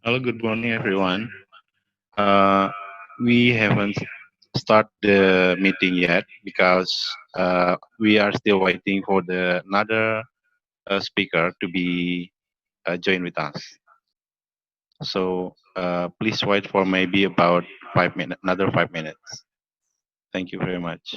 Hello, good morning, everyone. Uh, we haven't start the meeting yet because we are still waiting for the another speaker to be join with us. So please wait for maybe about 5 minutes, another 5 minutes. Thank you very much.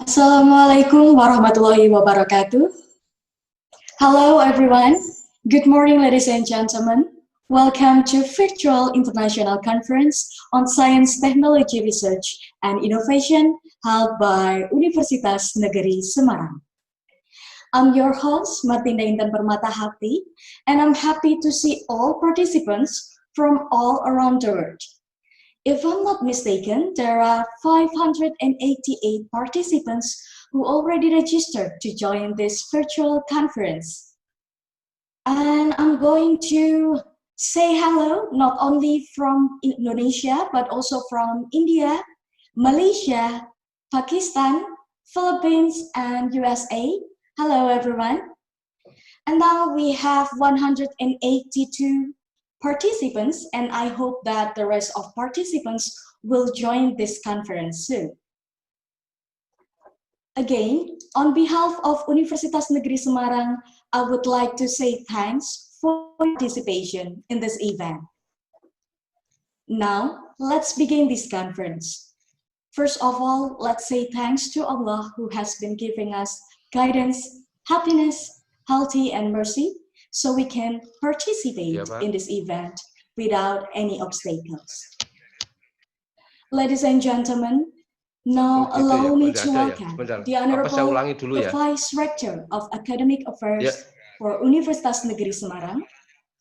Assalamualaikum warahmatullahi wabarakatuh. Hello everyone. Good morning ladies and gentlemen. Welcome to Virtual International Conference on Science, Technology, Research and Innovation held by Universitas Negeri Semarang. I'm your host, Martinda Intan Permatahati, and I'm happy to see all participants from all around the world. If I'm not mistaken, there are 588 participants who already registered to join this virtual conference. And I'm going to say hello not only from Indonesia, but also from India, Malaysia, Pakistan, Philippines, and USA. Hello, everyone. And now we have 182 participants, and I hope that the rest of participants will join this conference soon. Again, on behalf of Universitas Negeri Semarang, I would like to say thanks for participation in this event. Now, let's begin this conference. First of all, let's say thanks to Allah who has been giving us guidance, happiness, health, and mercy, so we can participate in this event without any obstacles. Ladies and gentlemen, now allow me to welcome the Honorable Vice Rector of Academic Affairs for Universitas Negeri Semarang,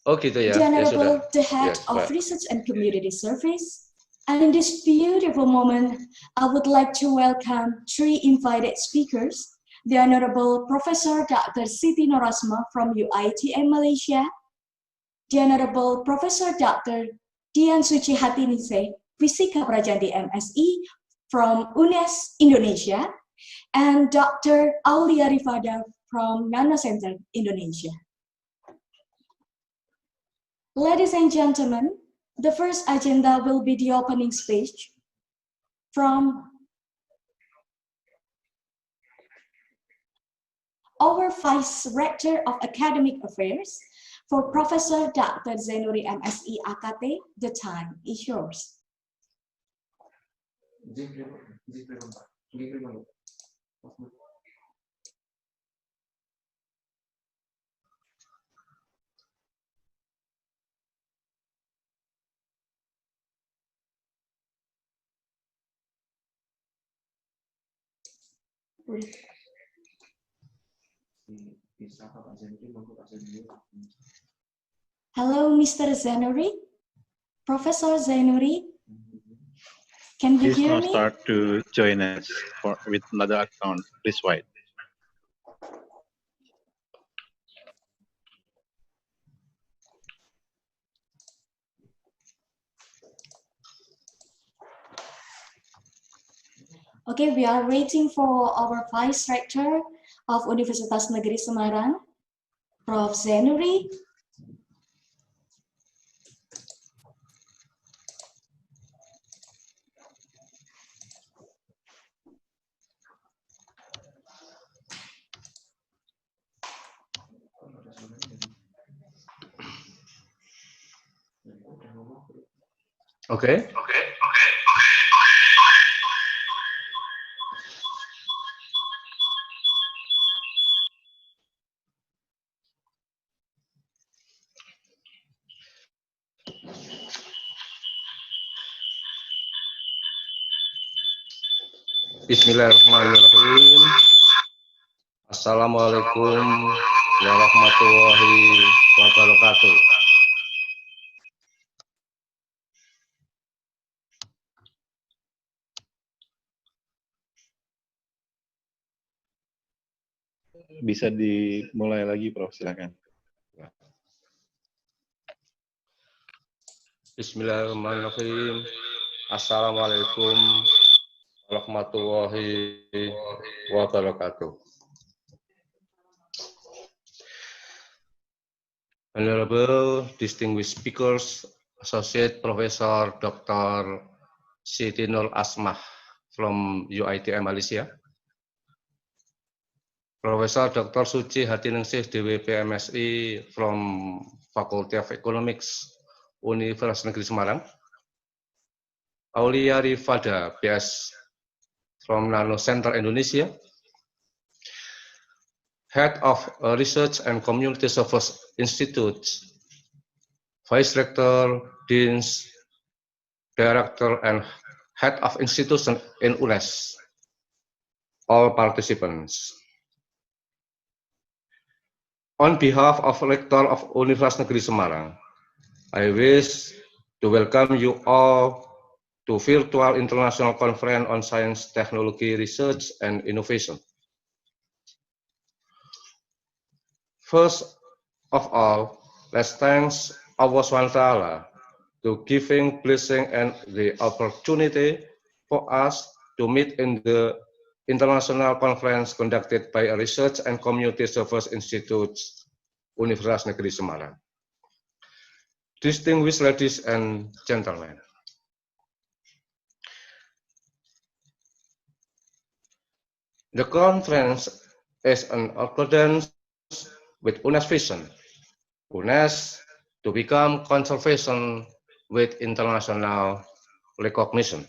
the Honorable the Head of Research and Community Service, and in this beautiful moment, I would like to welcome three invited speakers, the Honorable Professor Dr. Siti Norasmah from UiTM Malaysia, the Honorable Professor Dr. Dian Sucihatiningsih Wisika Prjanti MSI from UNNES Indonesia, and Dr. Aulia Rifada from Nanocenter Indonesia. Ladies and gentlemen, the first agenda will be the opening speech from our Vice Rector of Academic Affairs, for Professor Dr. Zainuri MSI AKT. The time is yours. Hello, Mr. Zainuri. Professor Zainuri, can you hear me? Please now start to join us with another account. Please wait. Okay, we are waiting for our Vice Rector of Universitas Negeri Semarang, Prof. Zainuri. Okay. Bismillahirrahmanirrahim. Assalamualaikum warahmatullahi wabarakatuh. Bisa dimulai lagi, Prof. Silakan. Bismillahirrahmanirrahim. Assalamualaikum warahmatullahi wabarakatuh. Honorable distinguished speakers, Associate Professor Dr. Siti Norasmah from UiTM Malaysia, Professor Dr. Sucihatiningsih Wisika Prjanti from Faculty of Economics, Universitas Negeri Semarang, Aulia Rifada, PS from Nanocenter Indonesia, Head of Research and Community Service Institute, Vice Rector, Deans, Director, and Head of Institution in UNNES, all participants. On behalf of Rector of Universitas Negeri Semarang, I wish to welcome you all to Virtual International Conference on Science, Technology, Research, and Innovation. First of all, let's thank Allah SWT to giving blessing and the opportunity for us to meet in the international conference conducted by a Research and Community Service Institute, Universitas Negeri Semarang. Distinguished ladies and gentlemen, the conference is in accordance with UNNES vision, UNNES to become conservation with international recognition.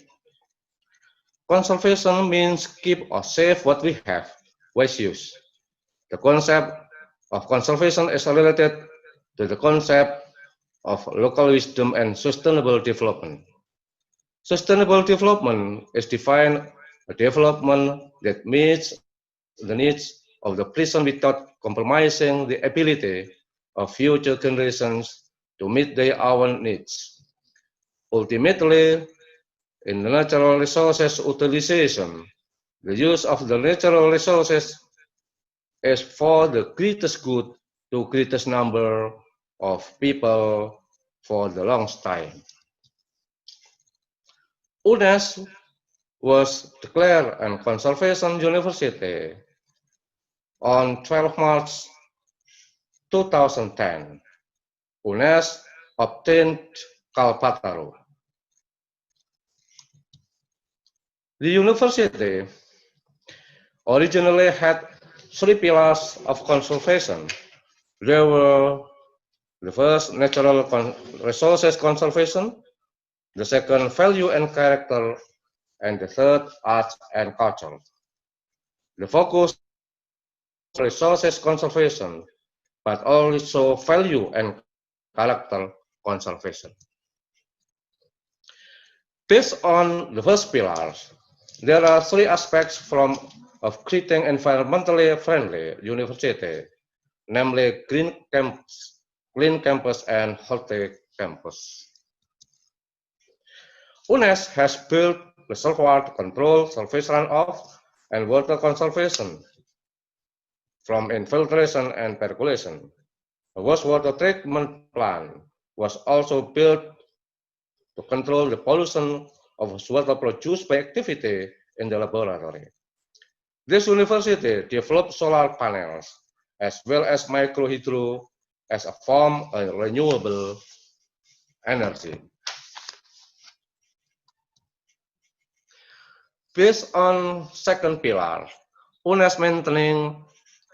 Conservation means keep or save what we have, wise use. The concept of conservation is related to the concept of local wisdom and sustainable development. Sustainable development is defined as development that meets the needs of the present without compromising the ability of future generations to meet their own needs. Ultimately, in the natural resources utilization, the use of the natural resources is for the greatest good to greatest number of people for the longest time. UNNES was declared a conservation university on 12 March 2010. UNNES obtained Kalpataru. The university originally had 3 pillars of conservation. There were the first, natural resources conservation, the second, value and character, and the third, art and culture. The focus on resources conservation, but also value and character conservation. Based on the first pillars, there are 3 aspects of creating environmentally friendly university, namely clean campus and healthy campus. UNNES has built reservoir to control surface runoff and water conservation from infiltration and percolation. A wastewater treatment plant was also built to control the pollution of water produced by activity in the laboratory. This university developed solar panels as well as microhydro as a form of renewable energy. Based on second pillar, UNNES maintaining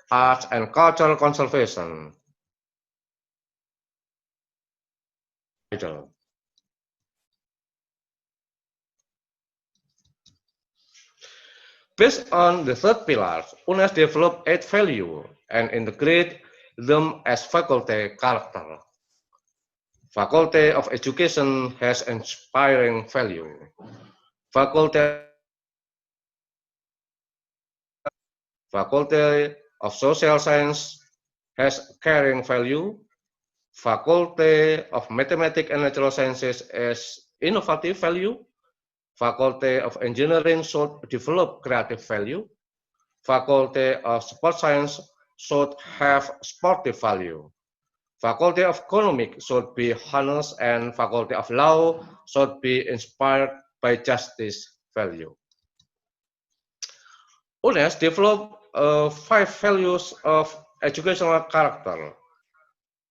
arts and cultural conservation. Based on the third pillar, UNNES developed 8 values and integrate them as faculty character. Faculty of Education has inspiring value. Faculty of Social Science has caring value. Faculty of Mathematics and Natural Sciences has innovative value. Faculty of Engineering should develop creative value. Faculty of Sport Science should have sportive value. Faculty of Economics should be honest, and Faculty of Law should be inspired by justice value. UNNES developed 5 values of educational character: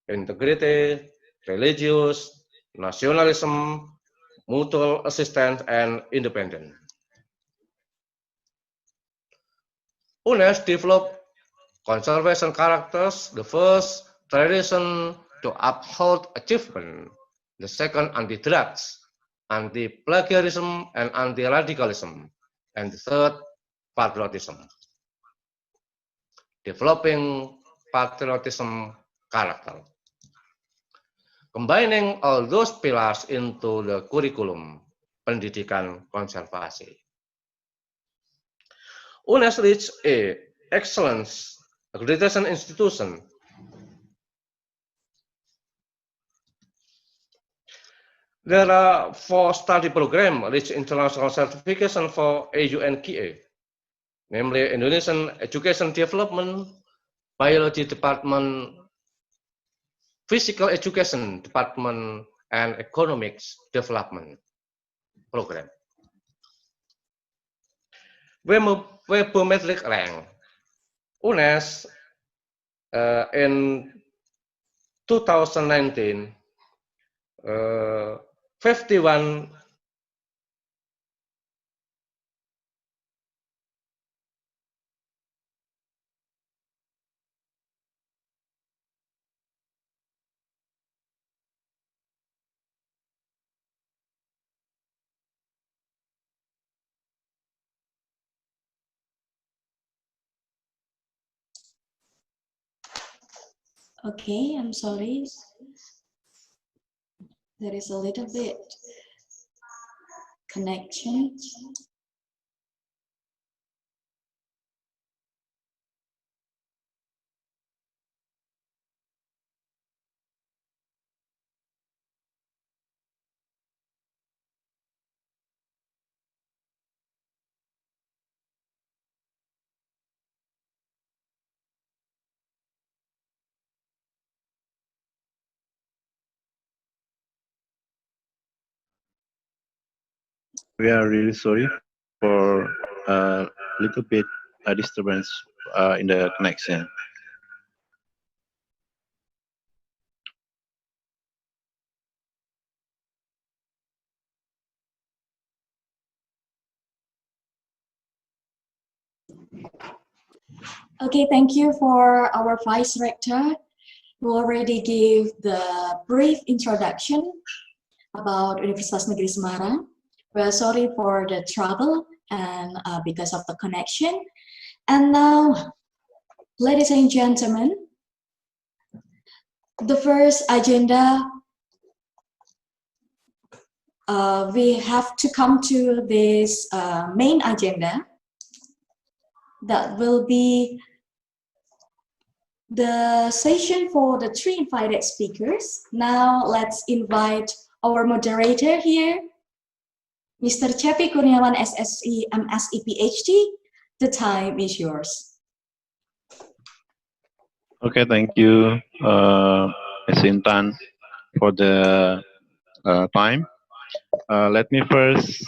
integrity, religious, nationalism, mutual assistance, and independence. UNNES developed conservation characters: the first, tradition to uphold achievement; the second, anti-drugs, anti-plagiarism, and anti-radicalism; and the third, patriotism. Developing patriotism character. Combining all those pillars into the curriculum, pendidikan konservasi. UNNES reached a excellence accreditation institution. There are 4 study programs reach international certification for AUNKA, namely Indonesian Education Development, Biology Department, Physical Education Department, and Economics Development Program. Webometric rank. UNNES in 2019 51 Okay, I'm sorry. There is a little bit connection. We are really sorry for a little bit disturbance in the connection. Okay, thank you for our Vice Rector who already gave the brief introduction about Universitas Negeri Semarang. We're sorry for the trouble and because of the connection. And now, ladies and gentlemen, the first agenda, we have to come to this main agenda that will be the session for the 3 invited speakers. Now let's invite our moderator here, Mr. Cepi Kurniawan, SSC, MSc, PhD. The time is yours. Okay, thank you, Ms. Intan, for the time. Let me first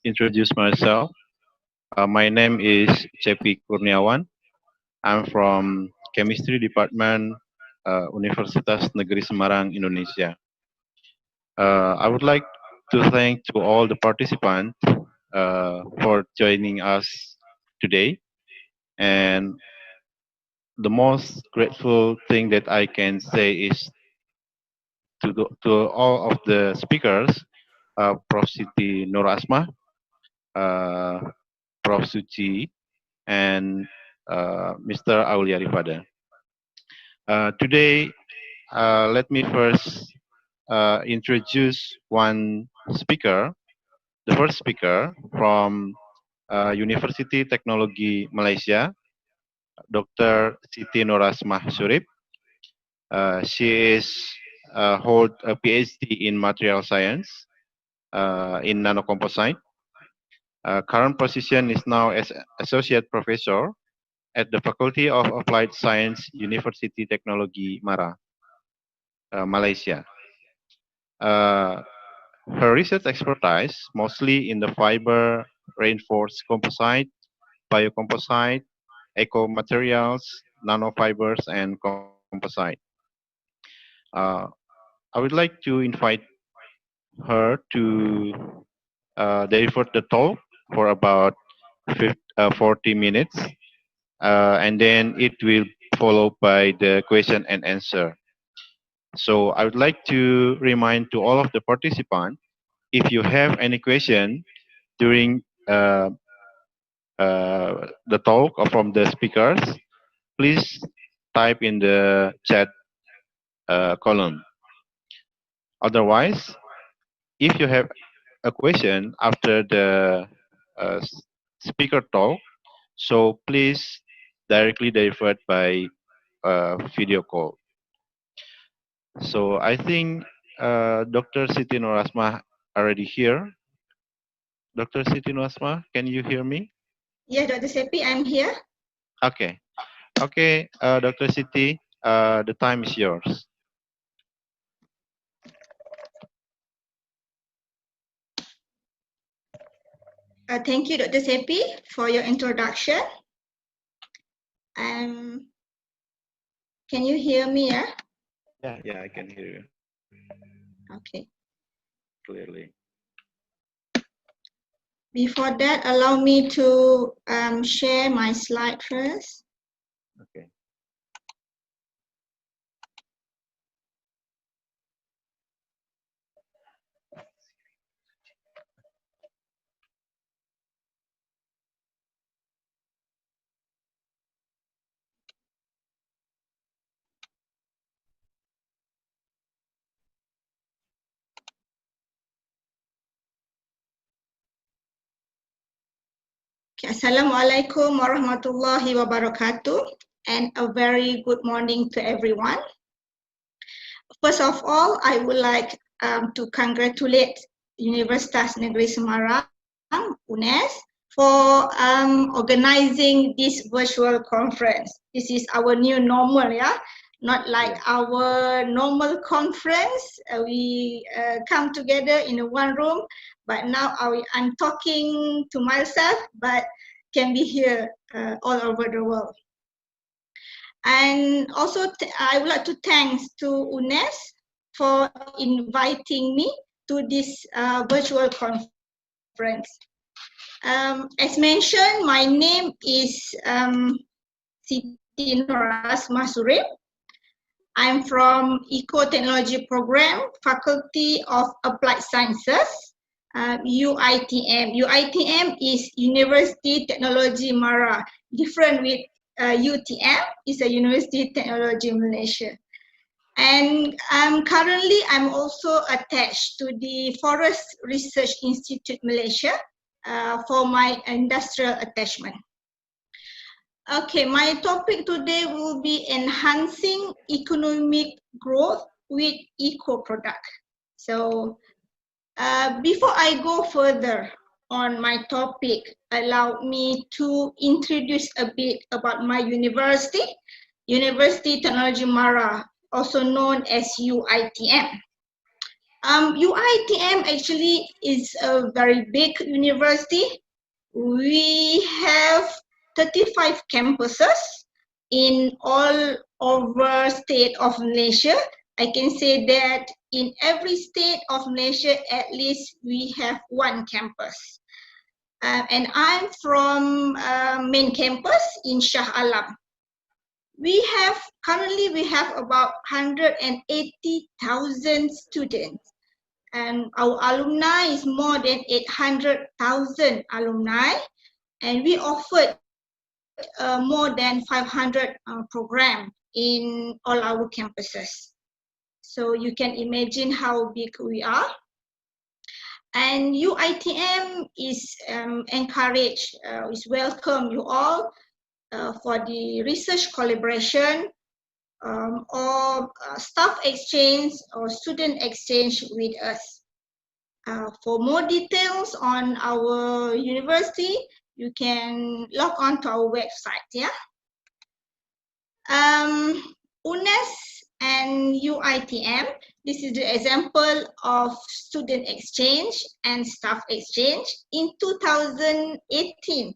introduce myself. My name is Cepi Kurniawan. I'm from Chemistry Department, Universitas Negeri Semarang, Indonesia. I would like to thank to all the participants for joining us today. And the most grateful thing that I can say is to all of the speakers, Prof. Siti Norasmah, Prof. Suci, and Mr. Aulia Rifada. Today, let me first introduce one speaker, the first speaker from University Technology Malaysia, Dr. Siti Norasmah Surip. She is hold a PhD in material science in nanocomposite. Current position is now as associate professor at the Faculty of Applied Science, University Technology, Malaysia. Her research expertise mostly in the fiber, reinforced composite, biocomposite, eco materials, nanofibers, and composite. Uh, I would like to invite her to deliver the talk for about 40 minutes, and then it will followed by the question and answer. So I would like to remind to all of the participants, if you have any question during the talk or from the speakers, please type in the chat column. Otherwise, if you have a question after the uh, speaker talk, so please directly divert by video call. So I think Dr. Siti Norasmah already here. Dr. Siti Norasmah, can you hear me? Yeah, Dr. Seppi, I'm here. Okay. Okay, Dr. Siti, the time is yours. Thank you, Dr. Seppi, for your introduction. Can you hear me? Yeah, I can hear you. Okay. Clearly. Before that, allow me to share my slide first. Okay. Okay, Assalamualaikum warahmatullahi wabarakatuh, and a very good morning to everyone. First of all, I would like to congratulate Universitas Negeri Semarang, UNNES, for organizing this virtual conference. This is our new normal, yeah? Not like our normal conference. We come together in one room, but now I'm talking to myself, but can be here all over the world. And also, I would like to thank to UNNES for inviting me to this virtual conference. As mentioned, my name is Siti Norasmah. I'm from Eco-Technology Program, Faculty of Applied Sciences, UiTM. UiTM is University Technology Mara, different with UTM, is a University Technology Malaysia. And currently, I'm also attached to the Forest Research Institute Malaysia for my industrial attachment. Okay, my topic today will be enhancing economic growth with eco-product. So before I go further on my topic, allow me to introduce a bit about my university, University Technology Mara, also known as UiTM. UiTM actually is a very big university. We have 35 campuses in all over state of Malaysia. I can say that in every state of Malaysia, at least we have one campus. And I'm from main campus in Shah Alam. Currently we have about 180,000 students. And our alumni is more than 800,000 alumni. And we offered more than 500 programs in all our campuses. So you can imagine how big we are. And UiTM is encouraged, is welcome you all for the research collaboration or staff exchange or student exchange with us. For more details on our university, you can log on to our website, yeah? UNNES and UiTM, this is the example of student exchange and staff exchange. In 2018,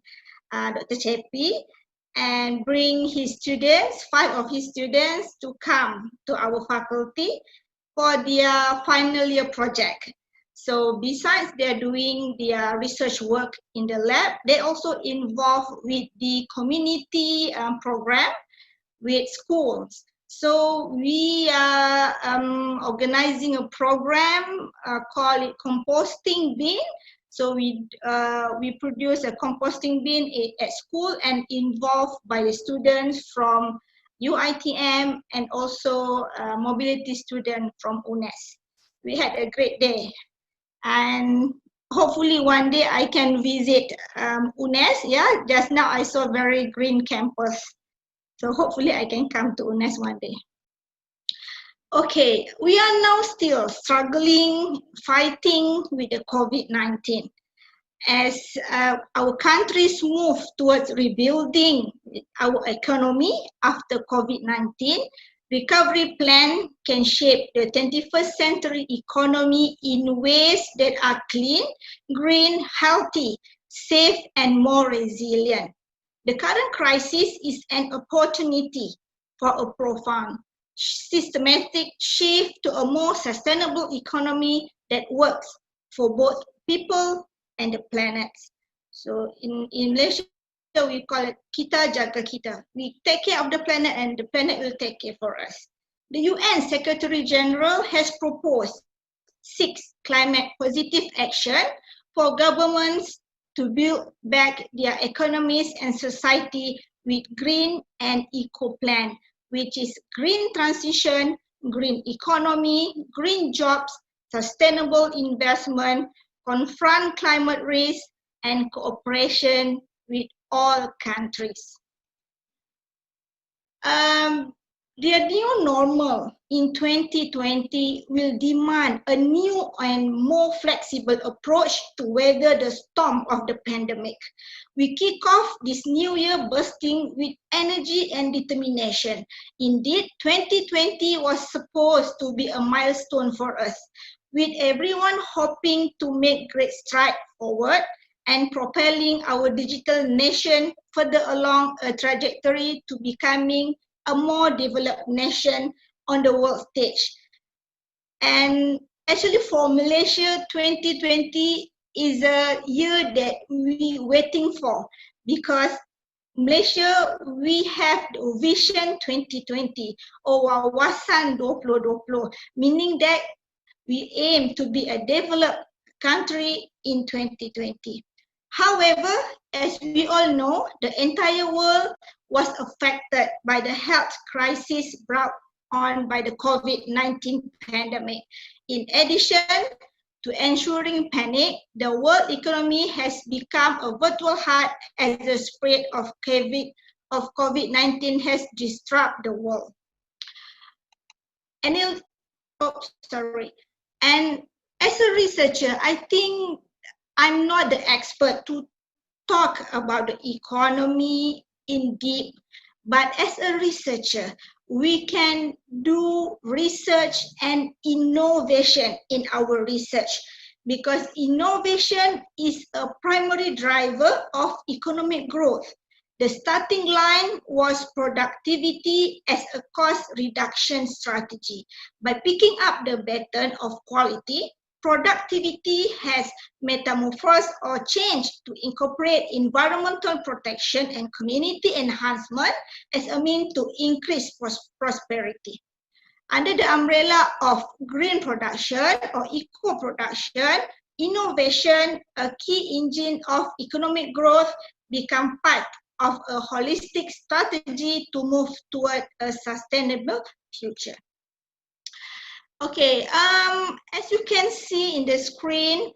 Dr. Chepi and bring his students, 5 of his students, to come to our faculty for their final year project. So besides they're doing their research work in the lab, they also involved with the community program with schools. So we are organizing a program called it Composting Bin. So we produce a composting bin at school and involved by the students from UiTM and also mobility student from UNNES. We had a great day, and hopefully one day I can visit UNNES. Yeah, just now I saw very green campus. So hopefully I can come to UNNES one day. Okay, we are now still struggling, fighting with the COVID-19. As our countries move towards rebuilding our economy after COVID-19, recovery plan can shape the 21st century economy in ways that are clean, green, healthy, safe, and more resilient. The current crisis is an opportunity for a profound, systematic shift to a more sustainable economy that works for both people and the planet. So in Malaysia, we call it kita jaga kita. We take care of the planet and the planet will take care for us. The UN Secretary General has proposed 6 climate positive action for governments to build back their economies and society with green and eco plan, which is green transition, green economy, green jobs, sustainable investment, confront climate risk, and cooperation with all countries. The new normal in 2020 will demand a new and more flexible approach to weather the storm of the pandemic. We kick off this new year bursting with energy and determination. Indeed, 2020 was supposed to be a milestone for us, with everyone hoping to make great strides forward and propelling our digital nation further along a trajectory to becoming a more developed nation on the world stage. And actually for Malaysia, 2020 is a year that we're waiting for, because Malaysia, we have the Vision 2020 or Wawasan 2020, meaning that we aim to be a developed country in 2020. However, as we all know, the entire world was affected by the health crisis brought on by the COVID-19 pandemic. In addition to ensuring panic, the world economy has become a virtual hut as the spread of COVID-19 has disrupted the world. And as a researcher, I think I'm not the expert to talk about the economy in deep, but as a researcher, we can do research and innovation in our research, because innovation is a primary driver of economic growth. The starting line was productivity as a cost reduction strategy. By picking up the baton of quality, productivity has metamorphosed or changed to incorporate environmental protection and community enhancement as a means to increase prosperity. Under the umbrella of green production or eco-production, innovation, a key engine of economic growth, become part of a holistic strategy to move toward a sustainable future. Okay, as you can see in the screen,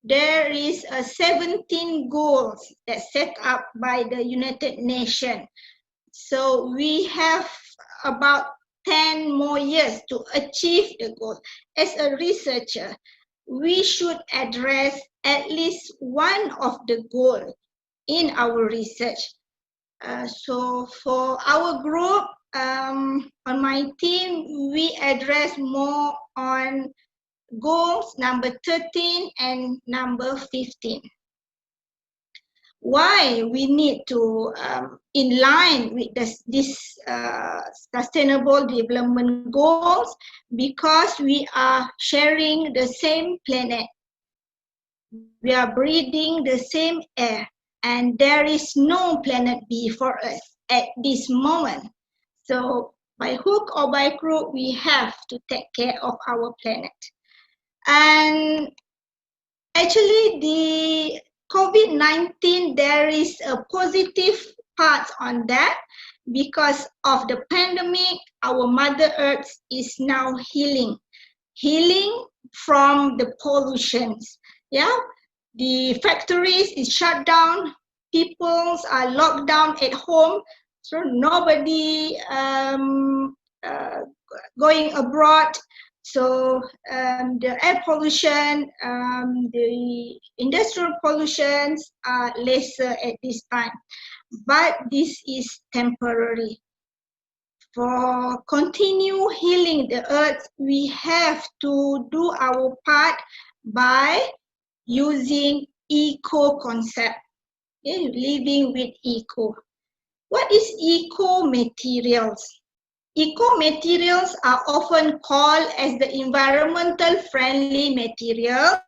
there is 17 goals that set up by the United Nations. So we have about 10 more years to achieve the goal. As a researcher, we should address at least one of the goals in our research. So for our group, on my team, we address more on goals number 13 and number 15. Why we need to, in line with this sustainable development goals? Because we are sharing the same planet. We are breathing the same air, and there is no planet B for us at this moment. So by hook or by crook, we have to take care of our planet. And actually, the COVID-19, there is a positive part on that. Because of the pandemic, our Mother Earth is now healing from the pollutions. Yeah, the factories is shut down, people are locked down at home, so nobody going abroad. So the air pollution, the industrial pollutions are lesser at this time. But this is temporary. For continue healing the earth, we have to do our part by using eco concept, okay? Living with eco. What is eco materials? Eco materials are often called as the environmental friendly materials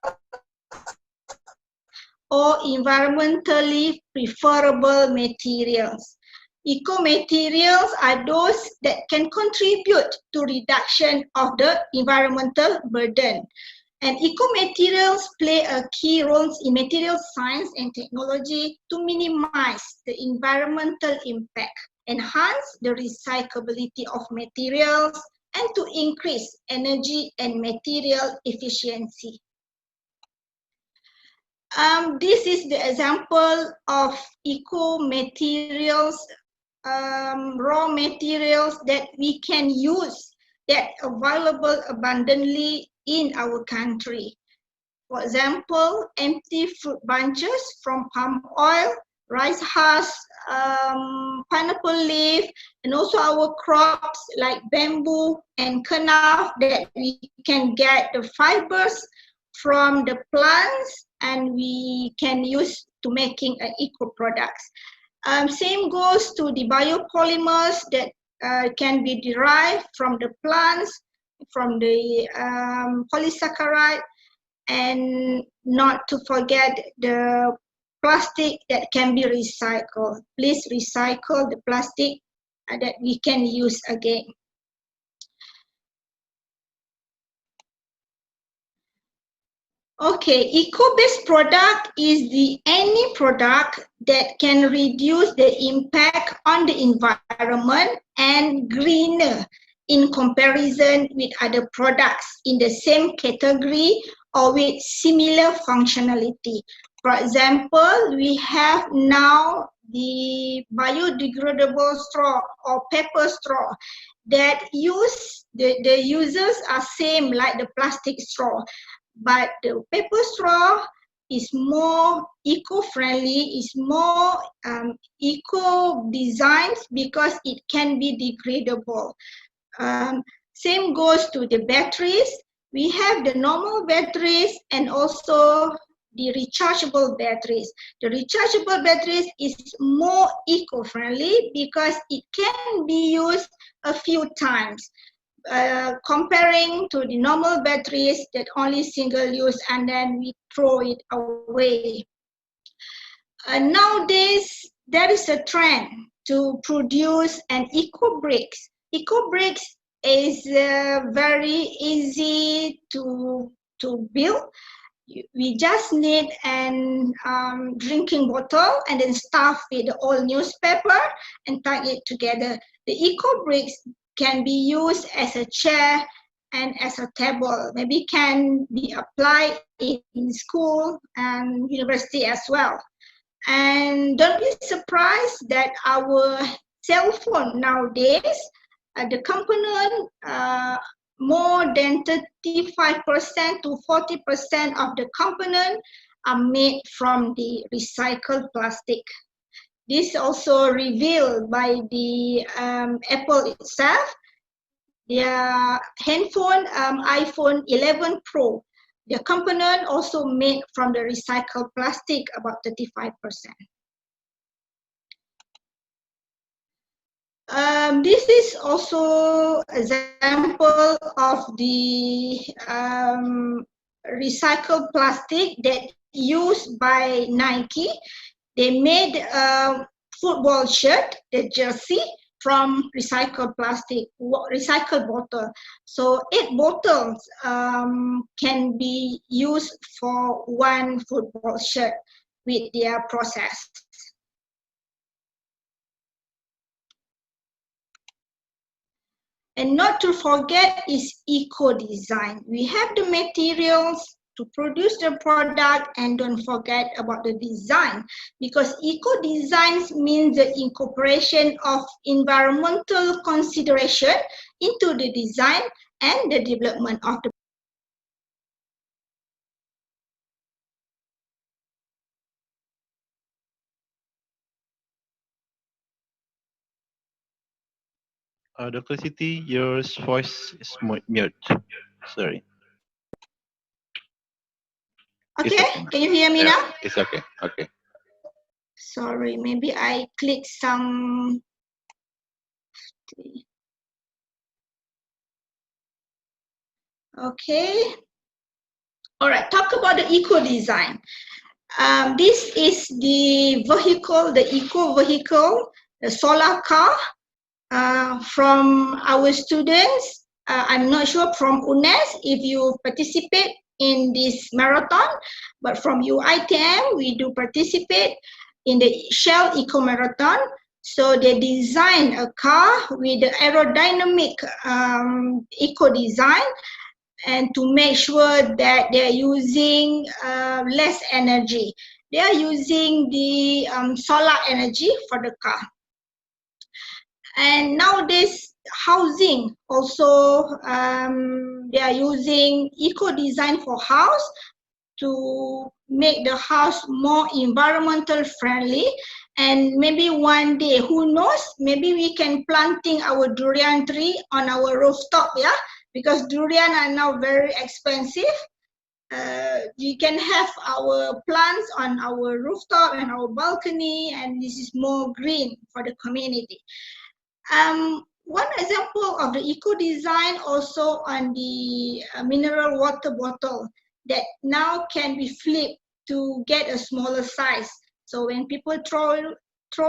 or environmentally preferable materials. Eco materials are those that can contribute to reduction of the environmental burden. And eco-materials play a key role in material science and technology to minimize the environmental impact, enhance the recyclability of materials, and to increase energy and material efficiency. This is the example of eco-materials, raw materials that we can use that are available abundantly in our country. For example, empty fruit bunches from palm oil, rice husk, pineapple leaf, and also our crops like bamboo and kenaf that we can get the fibers from the plants and we can use to making eco products. Same goes to the biopolymers that can be derived from the plants, from the polysaccharide, and not to forget the plastic that can be recycled. Please recycle the plastic that we can use again. Okay, eco-based product is any product that can reduce the impact on the environment and greener in comparison with other products in the same category or with similar functionality. For example, we have now the biodegradable straw or paper straw that the users are same like the plastic straw. But the paper straw is more eco-friendly, is more eco-designed because it can be degradable. Same goes to the batteries. We have the normal batteries and also the rechargeable batteries. The rechargeable batteries is more eco-friendly because it can be used a few times. Comparing to the normal batteries that only single use and then we throw it away. Nowadays, there is a trend to produce an eco bricks. Eco bricks is very easy to build. We just need an drinking bottle and then stuff with the old newspaper and tie it together. The eco bricks can be used as a chair and as a table. Maybe can be applied in school and university as well. And don't be surprised that our cell phone nowadays, the component, more than 35% to 40% of the component are made from the recycled plastic. This also revealed by the Apple itself. Their handphone, iPhone 11 Pro, the component also made from the recycled plastic, about 35%. This is also example of the recycled plastic that used by Nike. They made a football shirt, the jersey, from recycled plastic, recycled bottle. So 8 bottles can be used for one football shirt with their process. And not to forget is eco-design. We have the materials to produce the product, and don't forget about the design, because eco-design means the incorporation of environmental consideration into the design and the development of the Dr. Siti, your voice is mute. Sorry. Okay, can you hear me now? It's okay. Okay. Sorry, maybe I clicked some. Okay. All right, talk about the eco-design. This is the vehicle, the eco vehicle, the solar car from our students. I'm not sure from UNNES if you participate in this marathon, but from UiTM, we do participate in the Shell Eco Marathon. So they designed a car with the aerodynamic eco design, and to make sure that they're using less energy. They are using the solar energy for the car. And nowadays, housing also, they are using eco-design for house to make the house more environmental friendly. And maybe one day, who knows, maybe we can planting our durian tree on our rooftop, yeah? Because durian are now very expensive. We can have our plants on our rooftop and our balcony, and this is more green for the community. One example of the eco-design also on the mineral water bottle that now can be flipped to get a smaller size. So when people throw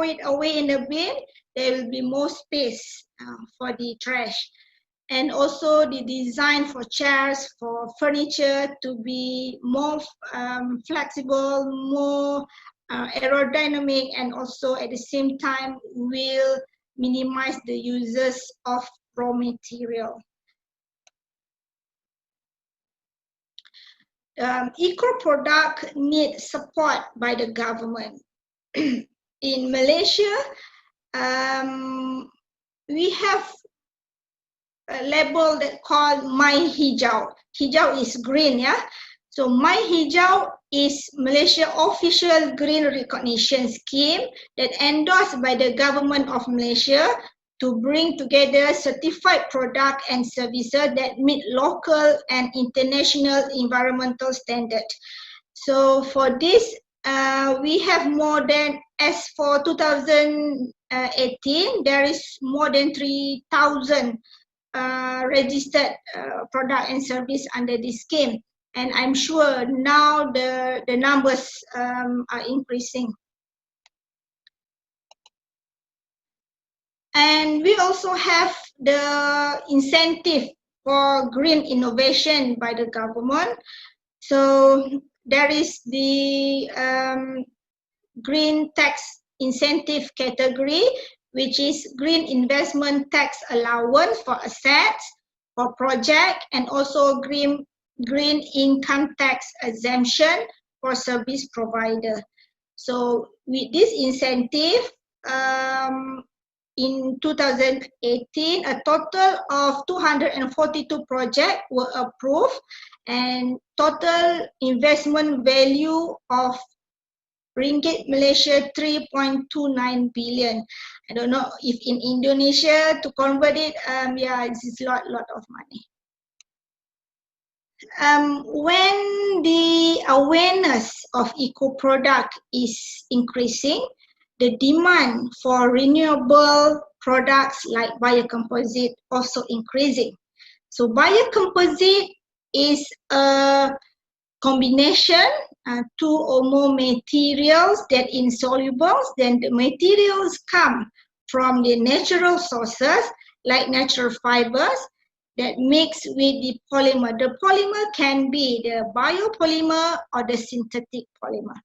it away in the bin, there will be more space for the trash. And also the design for chairs, for furniture to be more flexible, more aerodynamic, and also at the same time will minimize the uses of raw material. Eco product need support by the government. In Malaysia, we have a label that called My Hijau. Hijau is green, yeah. So My Hijau is Malaysia official green recognition scheme that endorsed by the government of Malaysia to bring together certified product and services that meet local and international environmental standards. So for this, we have more than, as for 2018, there is more than 3,000 registered product and service under this scheme. And I'm sure now the numbers are increasing. And we also have the incentive for green innovation by the government. So there is the green tax incentive category, which is green investment tax allowance for assets, for project, and also green income tax exemption for service provider. So with this incentive, in 2018, a total of 242 projects were approved, and total investment value of ringgit Malaysia 3.29 billion. I don't know if in Indonesia to convert it, yeah, this is lot of money. When the awareness of eco-product is increasing, the demand for renewable products like biocomposite also increasing. So biocomposite is a combination, two or more materials that insoluble, then the materials come from the natural sources like natural fibers that mix with the polymer. The polymer can be the biopolymer or the synthetic polymer.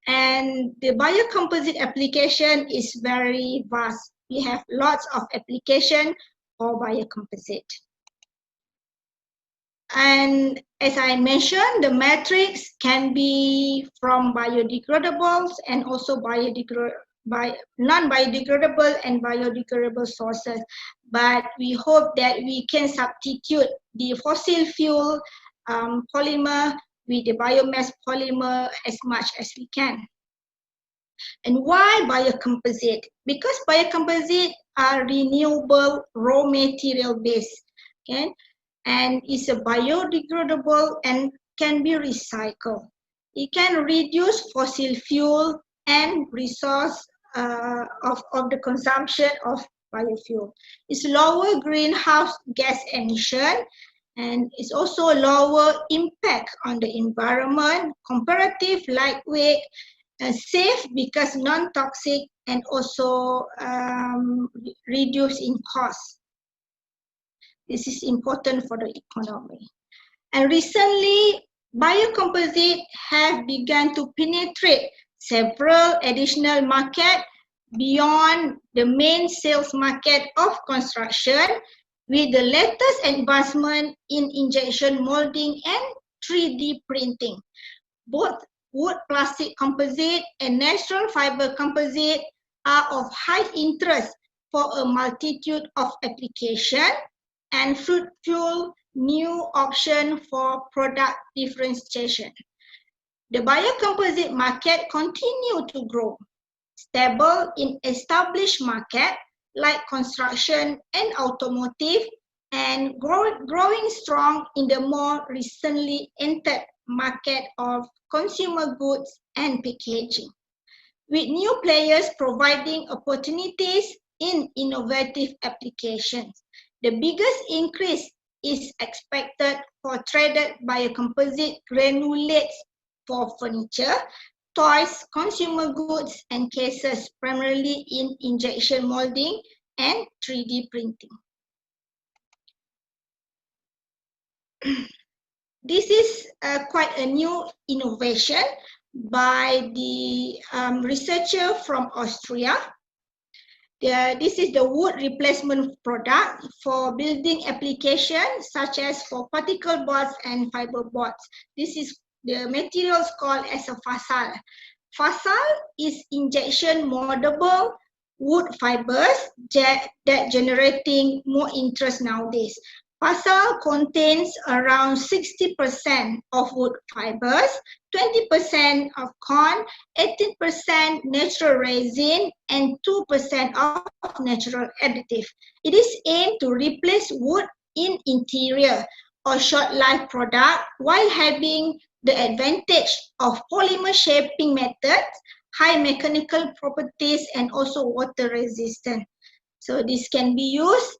And the biocomposite application is very vast. We have lots of application for biocomposite. And as I mentioned, the matrix can be from biodegradables and also non-biodegradable and biodegradable sources. But we hope that we can substitute the fossil fuel polymer with the biomass polymer as much as we can. And why biocomposite? Because biocomposite are renewable raw material base, okay? And is a biodegradable and can be recycled. It can reduce fossil fuel and resource of the consumption of biofuel. It's lower greenhouse gas emission, and it's also lower impact on the environment, comparative, lightweight, safe because non-toxic, and also reduce in cost. This is important for the economy. And recently, biocomposite have begun to penetrate several additional markets beyond the main sales market of construction with the latest advancement in injection molding and 3D printing. Both wood plastic composite and natural fiber composite are of high interest for a multitude of applications and fruitful new option for product differentiation. The biocomposite market continue to grow, stable in established market like construction and automotive, and growing strong in the more recently entered market of consumer goods and packaging, with new players providing opportunities in innovative applications. The biggest increase is expected for traded biocomposite granulates for furniture, toys, consumer goods, and cases, primarily in injection molding and 3D printing. This is quite a new innovation by the researcher from Austria. This is the wood replacement product for building applications such as for particle boards and fiber boards. This is the materials called as a fasal. Fasal is injection moldable wood fibers that generating more interest nowadays. Fasal contains around 60% of wood fibers, 20% of corn, 18% natural resin, and 2% of natural additive. It is aimed to replace wood in interior or short-life product while having the advantage of polymer shaping methods, high mechanical properties, and also water resistant. So this can be used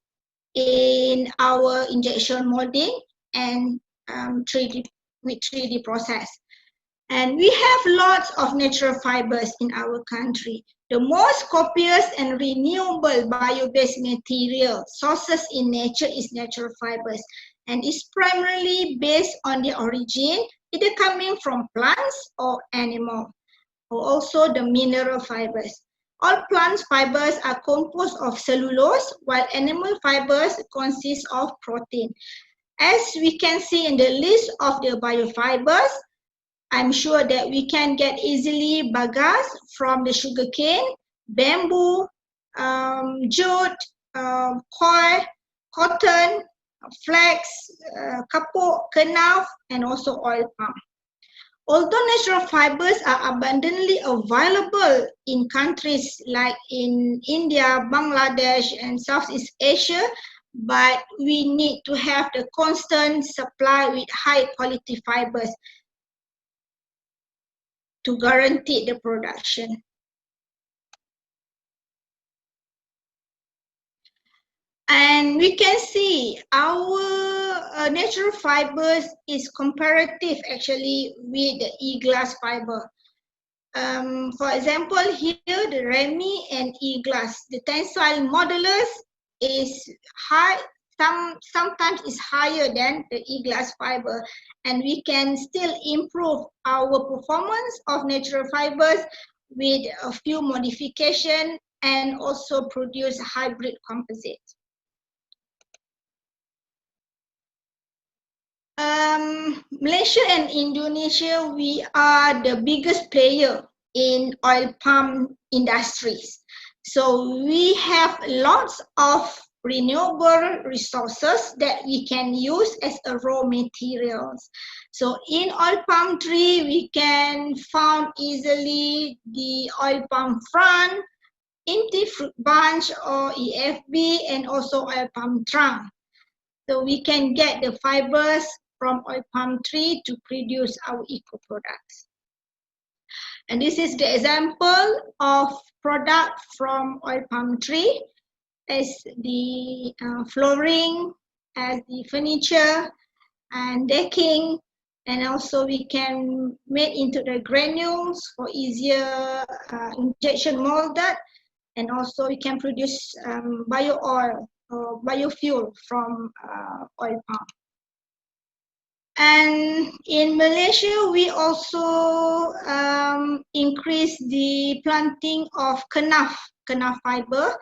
in our injection molding and 3D process. And we have lots of natural fibers in our country. The most copious and renewable bio-based material sources in nature is natural fibers, and is primarily based on the origin, either coming from plants or animal, or also the mineral fibers. All plant fibers are composed of cellulose, while animal fibers consist of protein. As we can see in the list of the biofibers, I'm sure that we can get easily bagasse from the sugarcane, bamboo, jute, coir, cotton, flax, kapur, kenaf, and also oil palm. Although natural fibers are abundantly available in countries like in India, Bangladesh, and Southeast Asia, but we need to have the constant supply with high quality fibers to guarantee the production. And we can see our natural fibers is comparative actually with the e-glass fiber. For example, here the Remy and e-glass, the tensile modulus is high, sometimes is higher than the e-glass fiber, and we can still improve our performance of natural fibers with a few modification and also produce hybrid composites. Malaysia and Indonesia, we are the biggest player in oil palm industries. So we have lots of renewable resources that we can use as a raw materials. So in oil palm tree, we can find easily the oil palm frond, empty fruit bunch or EFB, and also oil palm trunk. So we can get the fibers from oil palm tree to produce our eco products. And this is the example of product from oil palm tree as the flooring, as the furniture and decking, and also we can make into the granules for easier injection molded, and also we can produce bio oil or biofuel from oil palm. And in Malaysia, we also increase the planting of kenaf fiber.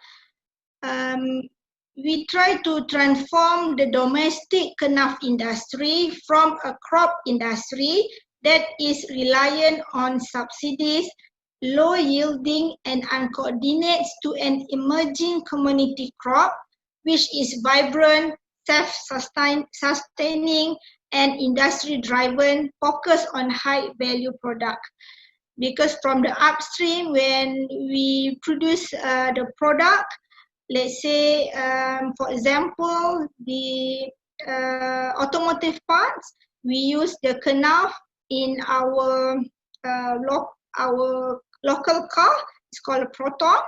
We try to transform the domestic kenaf industry from a crop industry that is reliant on subsidies, low yielding and uncoordinated, to an emerging commodity crop which is vibrant, self-sustaining, and industry-driven, focus on high-value product. Because from the upstream, when we produce the product, let's say, for example, the automotive parts, we use the kenaf in our local car. It's called a proton.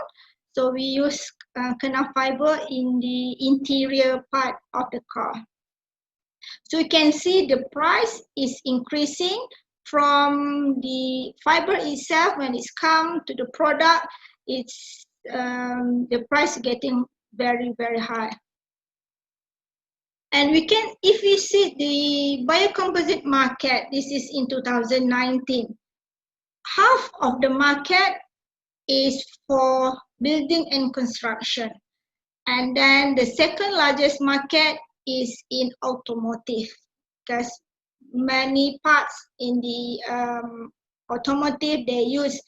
So we use kenaf fiber in the interior part of the car. So you can see the price is increasing from the fiber itself. When it's come to the product, it's the price getting very, very high. And we can, if we see the biocomposite market, this is in 2019, half of the market is for building and construction. And then the second largest market is in automotive, because many parts in the automotive, they use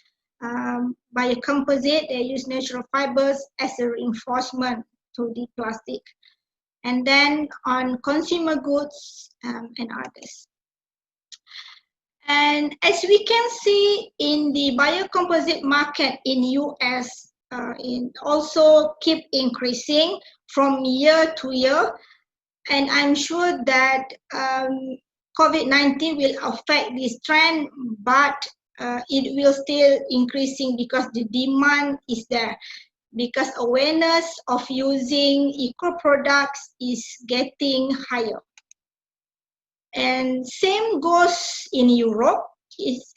biocomposite, they use natural fibers as a reinforcement to the plastic. And then on consumer goods and others. And as we can see in the biocomposite market in US, also keep increasing from year to year. And I'm sure that COVID-19 will affect this trend, but it will still increasing because the demand is there. Because awareness of using eco products is getting higher. And same goes in Europe.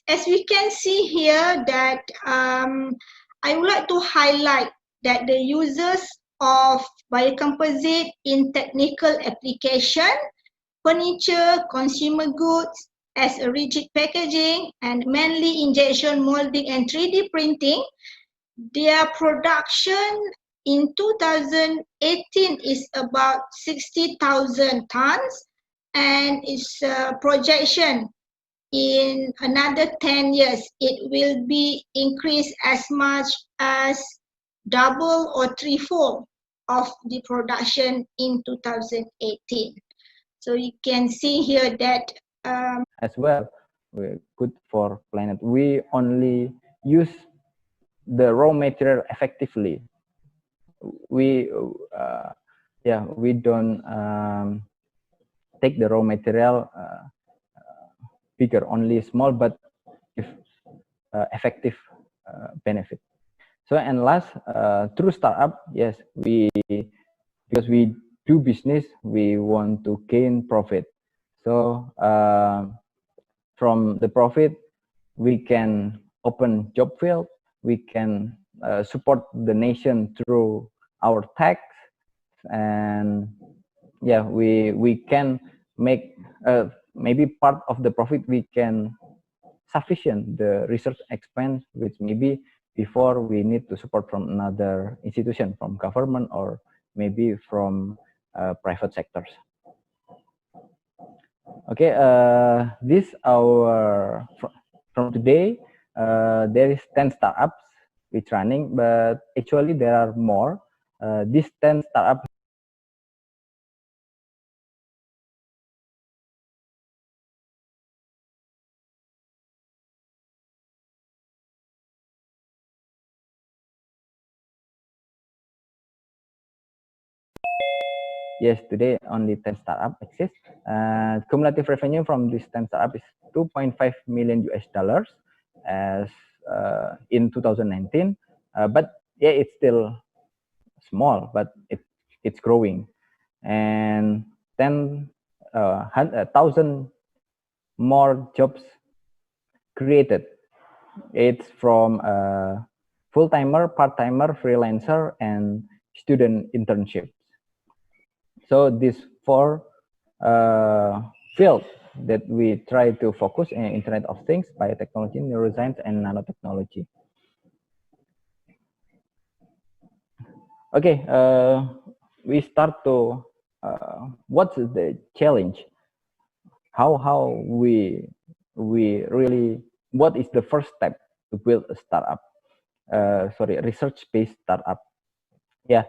As we can see here that I would like to highlight that the users of biocomposite in technical application, furniture, consumer goods, as a rigid packaging, and mainly injection molding and 3D printing, their production in 2018 is about 60,000 tons, and its projection in another 10 years, it will be increased as much as double or threefold of the production in 2018. So you can see here that as well, good for planet. We only use the raw material effectively. We we don't take the raw material bigger, only small, but if effective benefit. So, and last, through startup, yes, because we do business, we want to gain profit. So from the profit, we can open job field, we can support the nation through our tax, and yeah, we can make maybe part of the profit we can sufficient the research expense, which maybe before we need to support from another institution, from government or maybe from private sectors. Okay, this our from today. There is 10 startups which running, but actually there are more. These 10 startups yes, today only 10 startup exist. Cumulative revenue from this 10 startup is 2.5 million US dollars as in 2019. But yeah, it's still small, but it's growing. And 10,000 more jobs created. It's from full-timer, part-timer, freelancer, and student internships. So these four fields that we try to focus in Internet of Things, biotechnology, neuroscience, and nanotechnology. Okay, we start to what's the challenge? How we really, what is the first step to build a startup? Sorry, research-based startup. Yeah.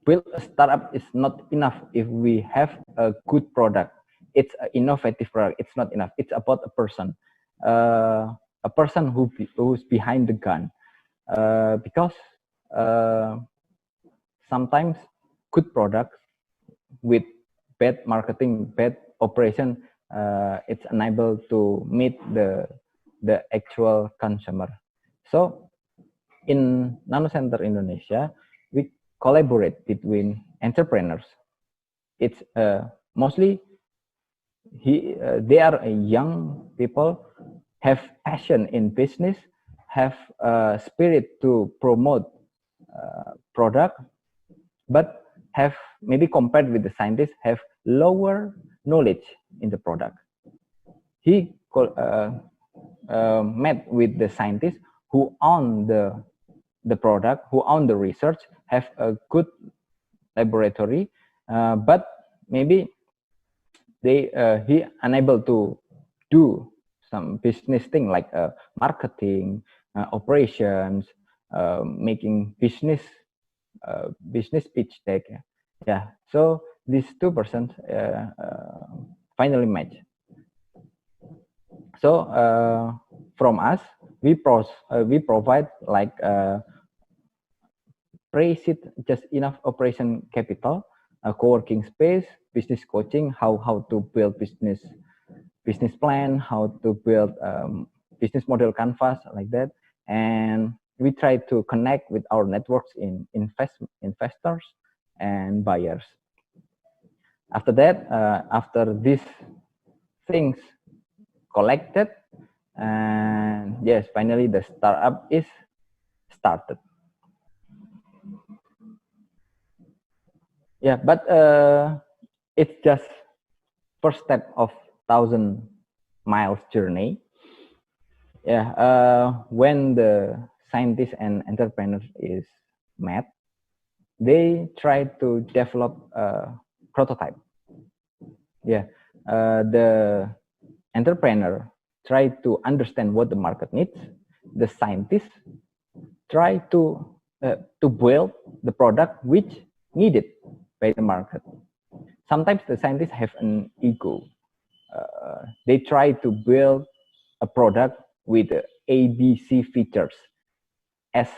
Build a startup is not enough if we have a good product. It's an innovative product. It's not enough. It's about a person who's behind the gun. Because sometimes good products with bad marketing, bad operation, it's unable to meet the actual consumer. So in Nanocenter Indonesia, we collaborate between entrepreneurs. It's mostly they are young people, have passion in business, have spirit to promote product, but have maybe compared with the scientists have lower knowledge in the product. He met with the scientists who own the product, who own the research, have a good laboratory, but maybe he unable to do some business thing like marketing, operations, making business pitch deck. Yeah, so these 2% finally match. So from us, we provide like pre-seed just enough operation capital, a co-working space, business coaching, how to build business plan, how to build business model canvas like that, and we try to connect with our networks in investors and buyers. After that, after these things collected, and yes, finally the startup is started. Yeah, but it's just first step of 1,000 miles journey. Yeah, when the scientists and entrepreneurs is met, they try to develop a prototype. Yeah, the entrepreneur try to understand what the market needs. The scientists try to build the product which needed by the market. Sometimes the scientists have an ego. they try to build a product with ABC features as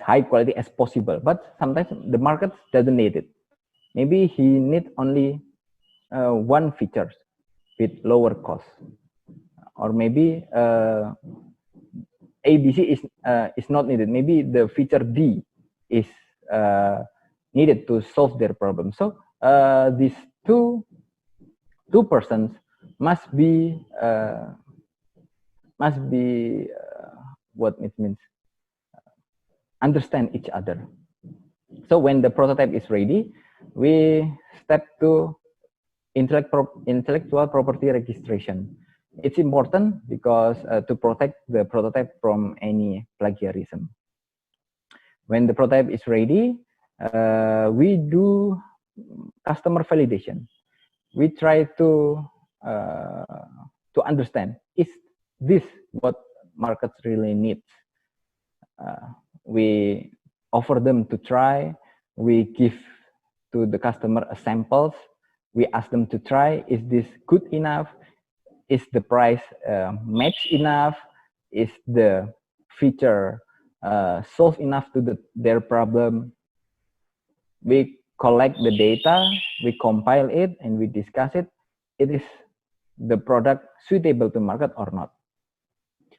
high quality as possible, but sometimes the market doesn't need it. Maybe he need only one feature with lower cost, or maybe ABC is not needed. Maybe the feature D is needed to solve their problem. So these two persons must be what it means, understand each other. So when the prototype is ready, we step to intellectual property registration. It's important because to protect the prototype from any plagiarism. When the prototype is ready, we do customer validation. We try to understand, is this what markets really needs? We offer them to try. We give to the customer samples. We ask them to try. Is this good enough? Is the price match enough? Is the feature solve enough to their problem? We collect the data, we compile it, and we discuss it. Is the product suitable to market or not?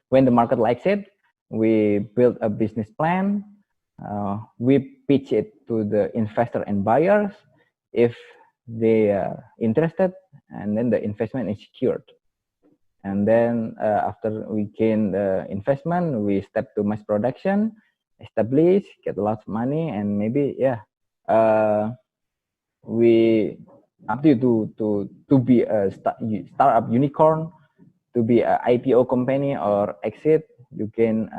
When the market likes it, we build a business plan. We pitch it to the investor and buyers if they are interested, and then the investment is secured. And then after we gain the investment, we step to mass production, establish, get lots of money, and maybe we up to you to be a startup unicorn, to be an IPO company or exit. You gain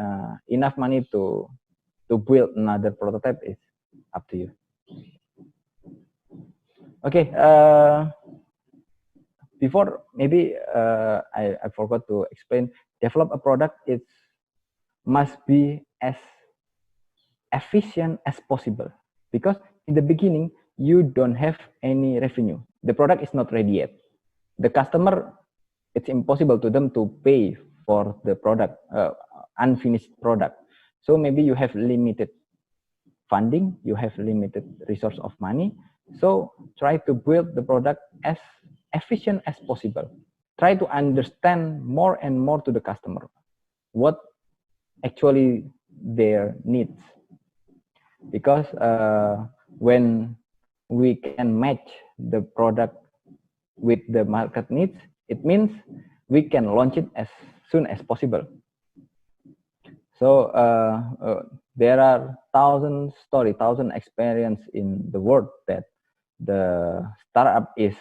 enough money to build another prototype. Is up to you. Okay. Before, maybe I forgot to explain, develop a product, it must be as efficient as possible, because in the beginning, you don't have any revenue. The product is not ready yet. The customer, it's impossible to them to pay for the product, unfinished product. So maybe you have limited funding, you have limited resource of money. So try to build the product as efficient as possible. Try to understand more and more to the customer what actually their needs, because when we can match the product with the market needs, it means we can launch it as soon as possible. So there are thousand experience in the world that the startup is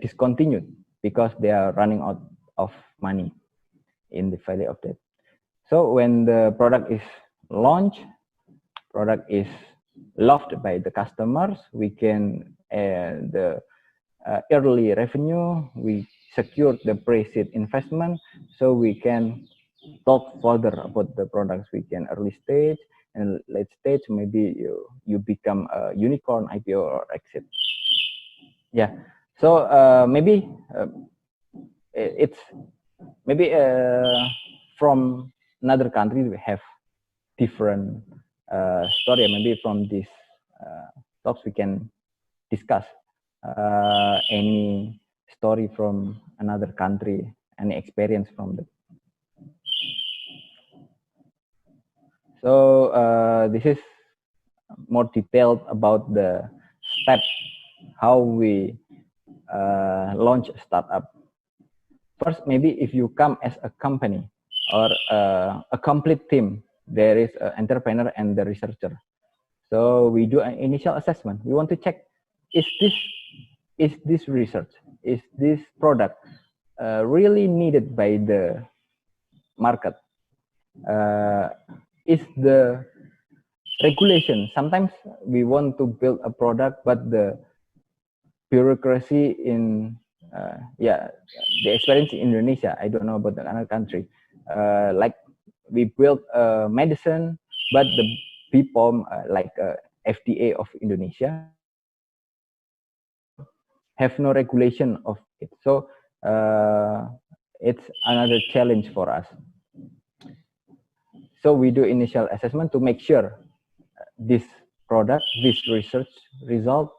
discontinued because they are running out of money in the value of that. So when the product is launched, product is loved by the customers, we can the early revenue, we secure the pre-seed investment, so we can talk further about the products. We can early stage and late stage, maybe you become a unicorn, IPO, or exit. Yeah. So maybe it's maybe from another country we have different story. Maybe from this talks we can discuss any story from another country, any experience from them. So this is more detailed about the steps how we launch a startup. First, maybe if you come as a company or a complete team, there is an entrepreneur and the researcher. So we do an initial assessment. We want to check, is this research, is this product really needed by the market? Is the regulation, sometimes we want to build a product, but the bureaucracy in the experience in Indonesia, I don't know about another country, like we built a medicine, but the BPOM, like FDA of Indonesia, have no regulation of it. So it's another challenge for us. So we do initial assessment to make sure this product, this research result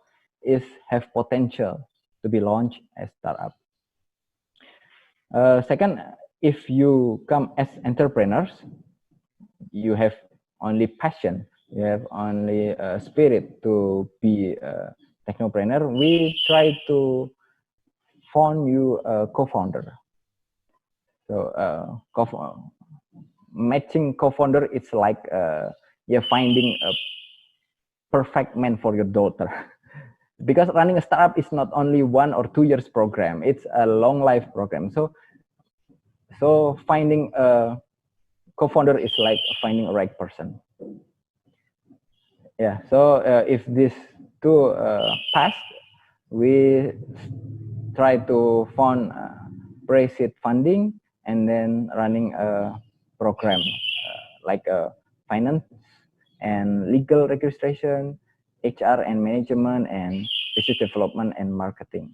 have potential to be launched as startup. Second, if you come as entrepreneurs, you have only passion, you have only spirit to be a technopreneur. We try to find you a co-founder. So matching co-founder, it's like you're finding a perfect man for your daughter. Because running a startup is not only 1 or 2 years program, it's a long life program. So finding a co-founder is like finding a right person. Yeah, so if these two pass, we try to fund pre-seed funding and then running a program like finance and legal registration, HR and management, and business development and marketing.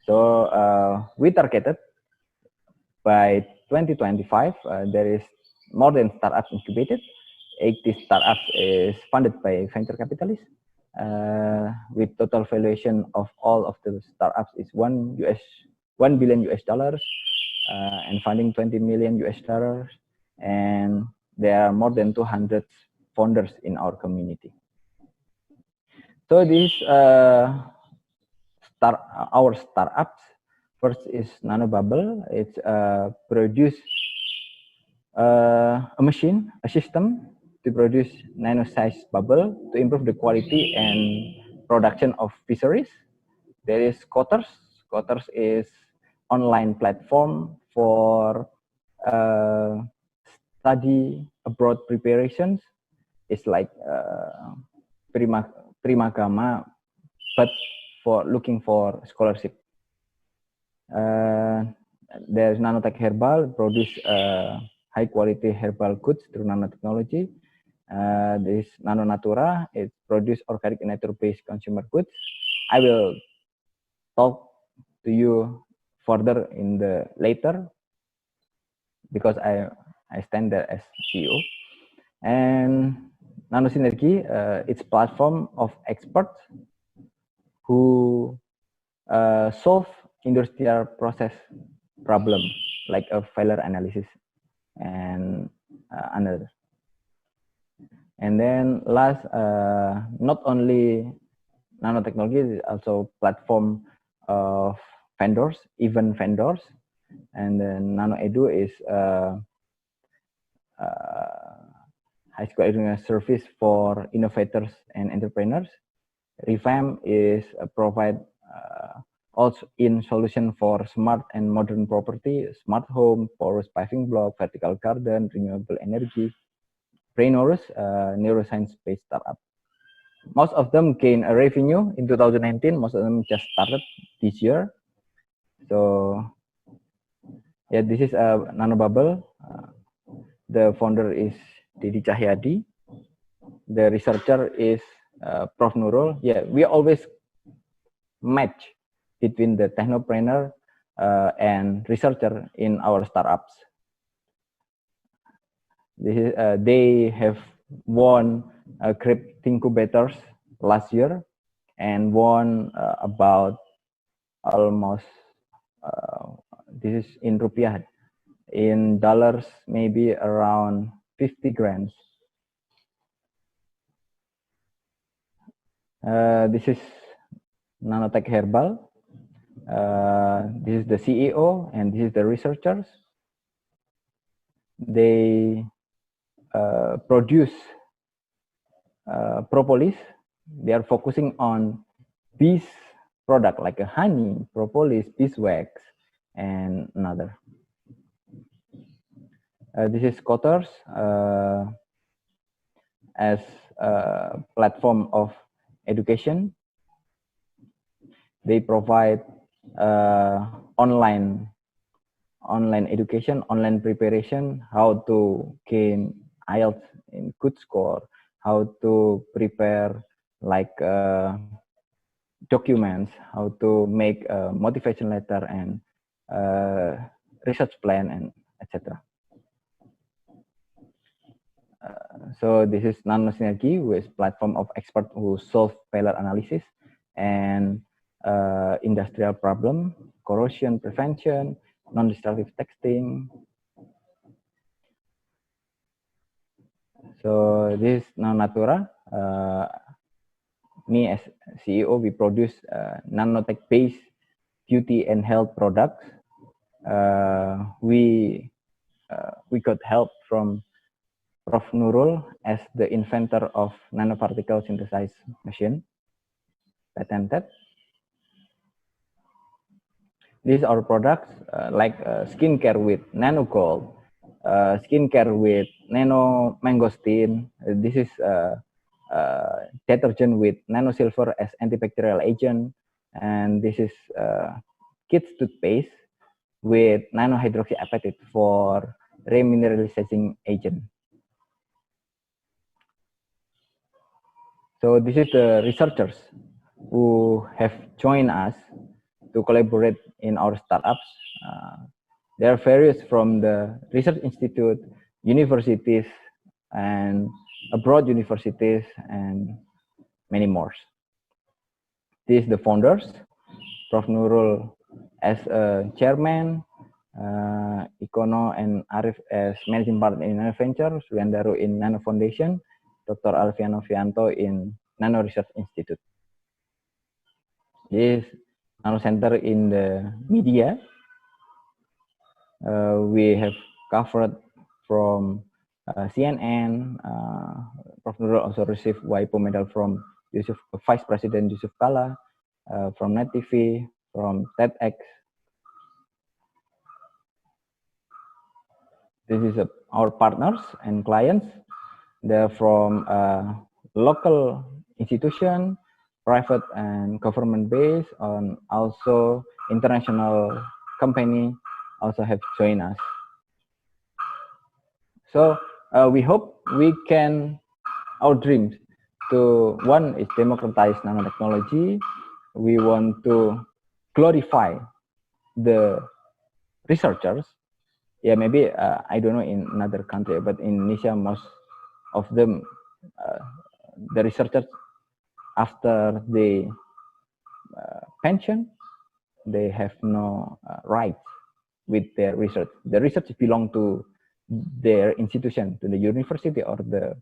So we targeted by 2025, there is more than startups incubated. 80 startups is funded by venture capitalists, with total valuation of all of the startups is $1 billion and funding $20 million, and there are more than 200 founders in our community. So these our startups. First is Nanobubble. It's produce a machine, a system to produce nano-sized bubble to improve the quality and production of fisheries. There is Cotters. Cotters is online platform for study abroad preparations. It's like Primagama, but for looking for scholarship. There's Nanotech Herbal, produce high quality herbal goods through nanotechnology. This Nano Natura, it produce organic nature-based consumer goods. I will talk to you further in the later because I stand there as CEO. And Nano Synergy, it's platform of experts who solve industrial process problem like a failure analysis and another. And then last, not only nanotechnology, also platform of vendors, event vendors, and then Nano Edu is high school education service for innovators and entrepreneurs. Revamp is provide also in solution for smart and modern property, smart home, porous paving block, vertical garden, renewable energy. Brainorus, neuroscience-based startup. Most of them gain a revenue in 2019. Most of them just started this year. So yeah, this is a Nanobubble. The founder is Didi Cahyadi. The researcher is Prof Nurul. Yeah, we always match between the technopreneur and researcher in our startups. This is, they have won crypto incubators last year and won about almost, this is in rupiah, in dollars, maybe around 50 grand. This is Nanotech Herbal. This is the CEO and this is the researchers. They produce propolis. They are focusing on bees product like a honey, propolis, beeswax, and another. This is Cotters as a platform of education. They provide online education, online preparation, how to gain IELTS in good score, how to prepare like documents, how to make a motivation letter and research plan, and etc. So this is Nano Synergy, with platform of experts who solve failure analysis and industrial problem, corrosion prevention, non-destructive texting. So this is Nanonatura. Me as CEO, we produce nanotech-based beauty and health products. We got help from Prof Nurul as the inventor of nanoparticle synthesized machine, patented. These are products like skincare with nano gold, skincare with nano mangosteen. This is detergent with nano silver as antibacterial agent, and this is kids toothpaste with nano hydroxyapatite for remineralizing agent. So this is the researchers who have joined us to collaborate in our startups. There are various from the research institute, universities, and abroad universities, and many more. These are the founders, Prof Nurul as chairman, Ikono and Arif as managing partner in Nano Venture, Suyandaru in Nano Foundation, Dr. Alfiano Fianto in Nano Research Institute. This Nanocenter in the media. We have covered from CNN. Prof. Nurul also received WIPO medal from Vice President Yusuf Kala, from Net TV, from TEDx. This is our partners and clients. They're from local institution, private and government based, and also international company also have joined us. So we hope we can, our dreams to, one is democratize nanotechnology. We want to glorify the researchers. Yeah, maybe, I don't know in another country, but in Indonesia, most of them, the researchers, after the pension, they have no rights with their research. The research belong to their institution, to the university or the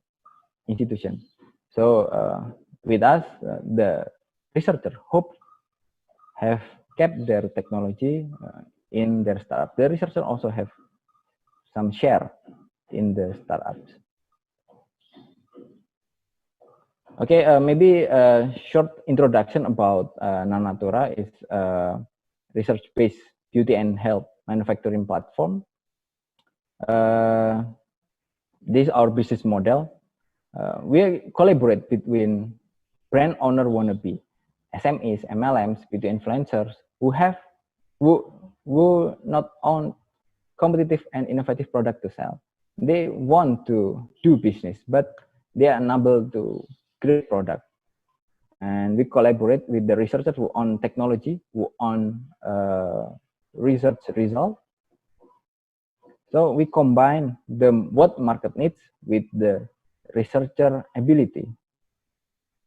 institution. So with us, the researcher hope have kept their technology in their startup. The researcher also have some share in the startups. Okay, maybe a short introduction about Nanonatura is research-based beauty and health manufacturing platform. This is our business model. We collaborate between brand owner wannabe, SMEs, MLMs, beauty influencers who not own competitive and innovative product to sell. They want to do business, but they are unable to create product. And we collaborate with the researchers who own technology, who own research result. So we combine what market needs with the researcher ability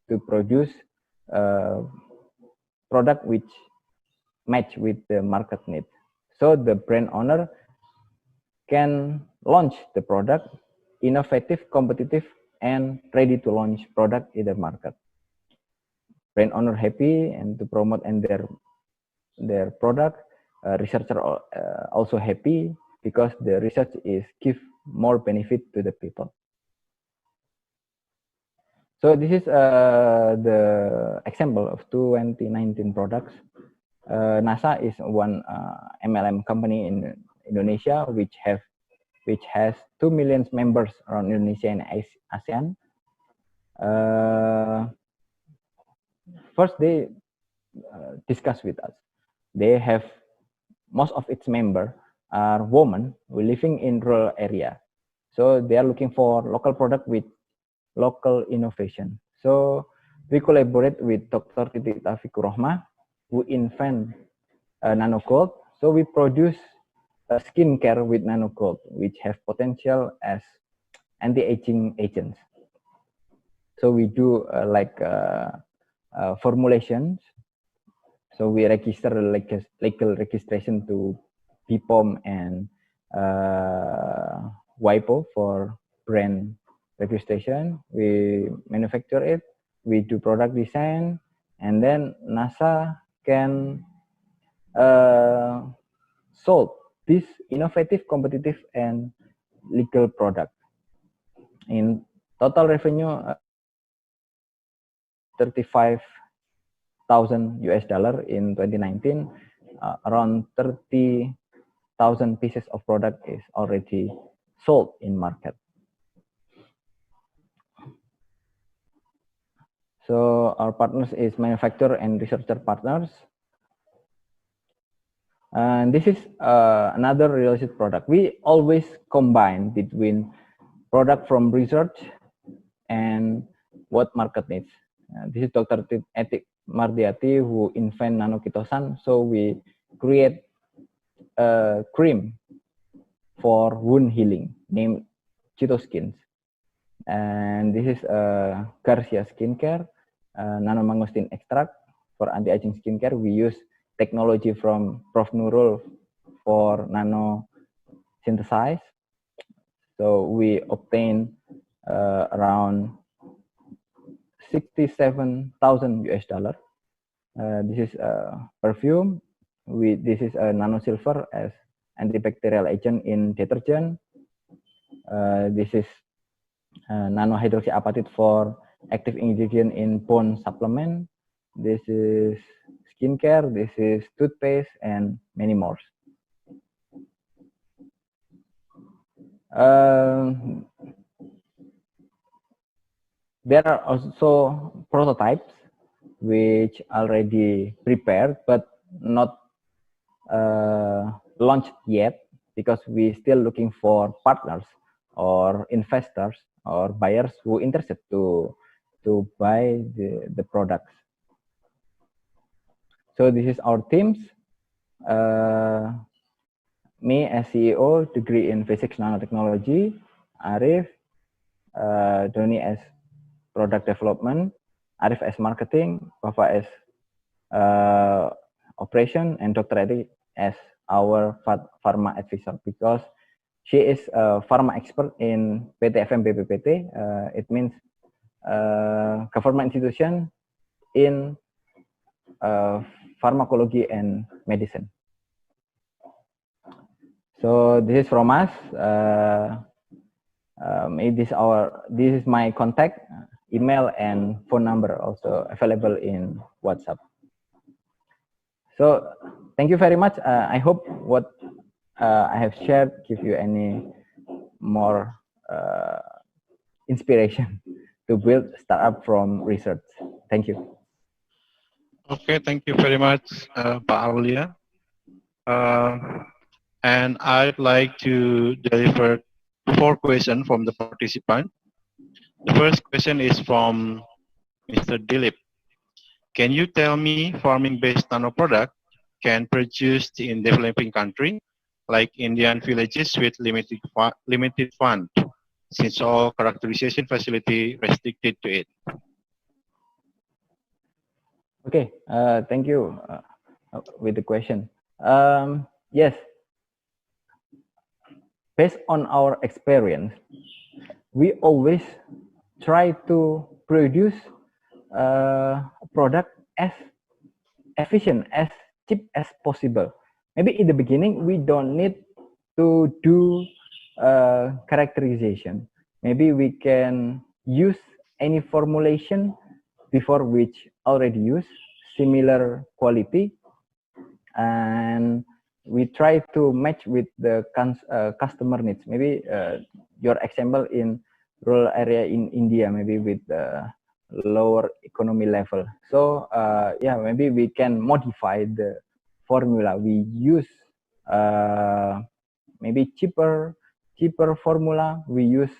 to produce product which match with the market need. So the brand owner can launch the product, innovative, competitive, and ready to launch product in the market. Brand owner happy and to promote and their product. Researcher also happy because the research is give more benefit to the people. So this is the example of 2019 products. NASA is one MLM company in Indonesia which has 2 million members around Indonesia and ASEAN. First, they discuss with us. They have most of its members are women who living in rural area, so they are looking for local product with local innovation. So we collaborate with Dr. Titi Rokhman, who invent nano gold. So we produce skincare with nano gold, which have potential as anti-aging agents. So we do formulations. So we register legal registration to BPOM and WIPO for brand registration. We manufacture it, we do product design, and then NASA can sold this innovative, competitive, and legal product. In total revenue, 35,000 US dollar in 2019. Around 30,000 pieces of product is already sold in market. So our partners is manufacturer and researcher partners. And this is another related product. We always combine between product from research and what market needs. This is Dr. Etik Mardiati who invent nanokitosan. So we create a cream for wound healing named Chitoskins. And this is a Garcia skincare, nanomangosteen extract for anti-aging skincare. We use technology from Prof Nurul for nano synthesize. So we obtain around 67,000 US dollar. This is a perfume. This is a nano silver as antibacterial agent in detergent. This is nano hydroxyapatite for active ingredient in bone supplement. This is skincare. This is toothpaste and many more. There are also prototypes which already prepared but not launched yet because we still looking for partners or investors or buyers who interested to buy the products. So this is our teams. Me as CEO, degree in physics nanotechnology. Arif, Doni as product development. Arif as marketing. Bapak as operation, and Dr. Edi as our pharma advisor because she is a pharma expert in PTFM BPPT. It means government institution in pharmacology and medicine. So this is from us. This is my contact, email and phone number also available in WhatsApp. So thank you very much. I hope what I have shared give you any more inspiration to build startup from research. Thank you. Okay, thank you very much, Pak Aulia. And I'd like to deliver 4 questions from the participant. The first question is from Mr. Dilip. Can you tell me farming-based nano product can produced in developing country like Indian villages with limited fund, since all characterization facility restricted to it? Okay, thank you with the question. Yes, based on our experience, we always try to produce a product as efficient, as cheap as possible. Maybe in the beginning, we don't need to do characterization. Maybe we can use any formulation before which already use similar quality, and we try to match with the customer needs. Maybe your example in rural area in India, maybe with lower economy level. So yeah, maybe we can modify the formula. We use maybe cheaper formula. We use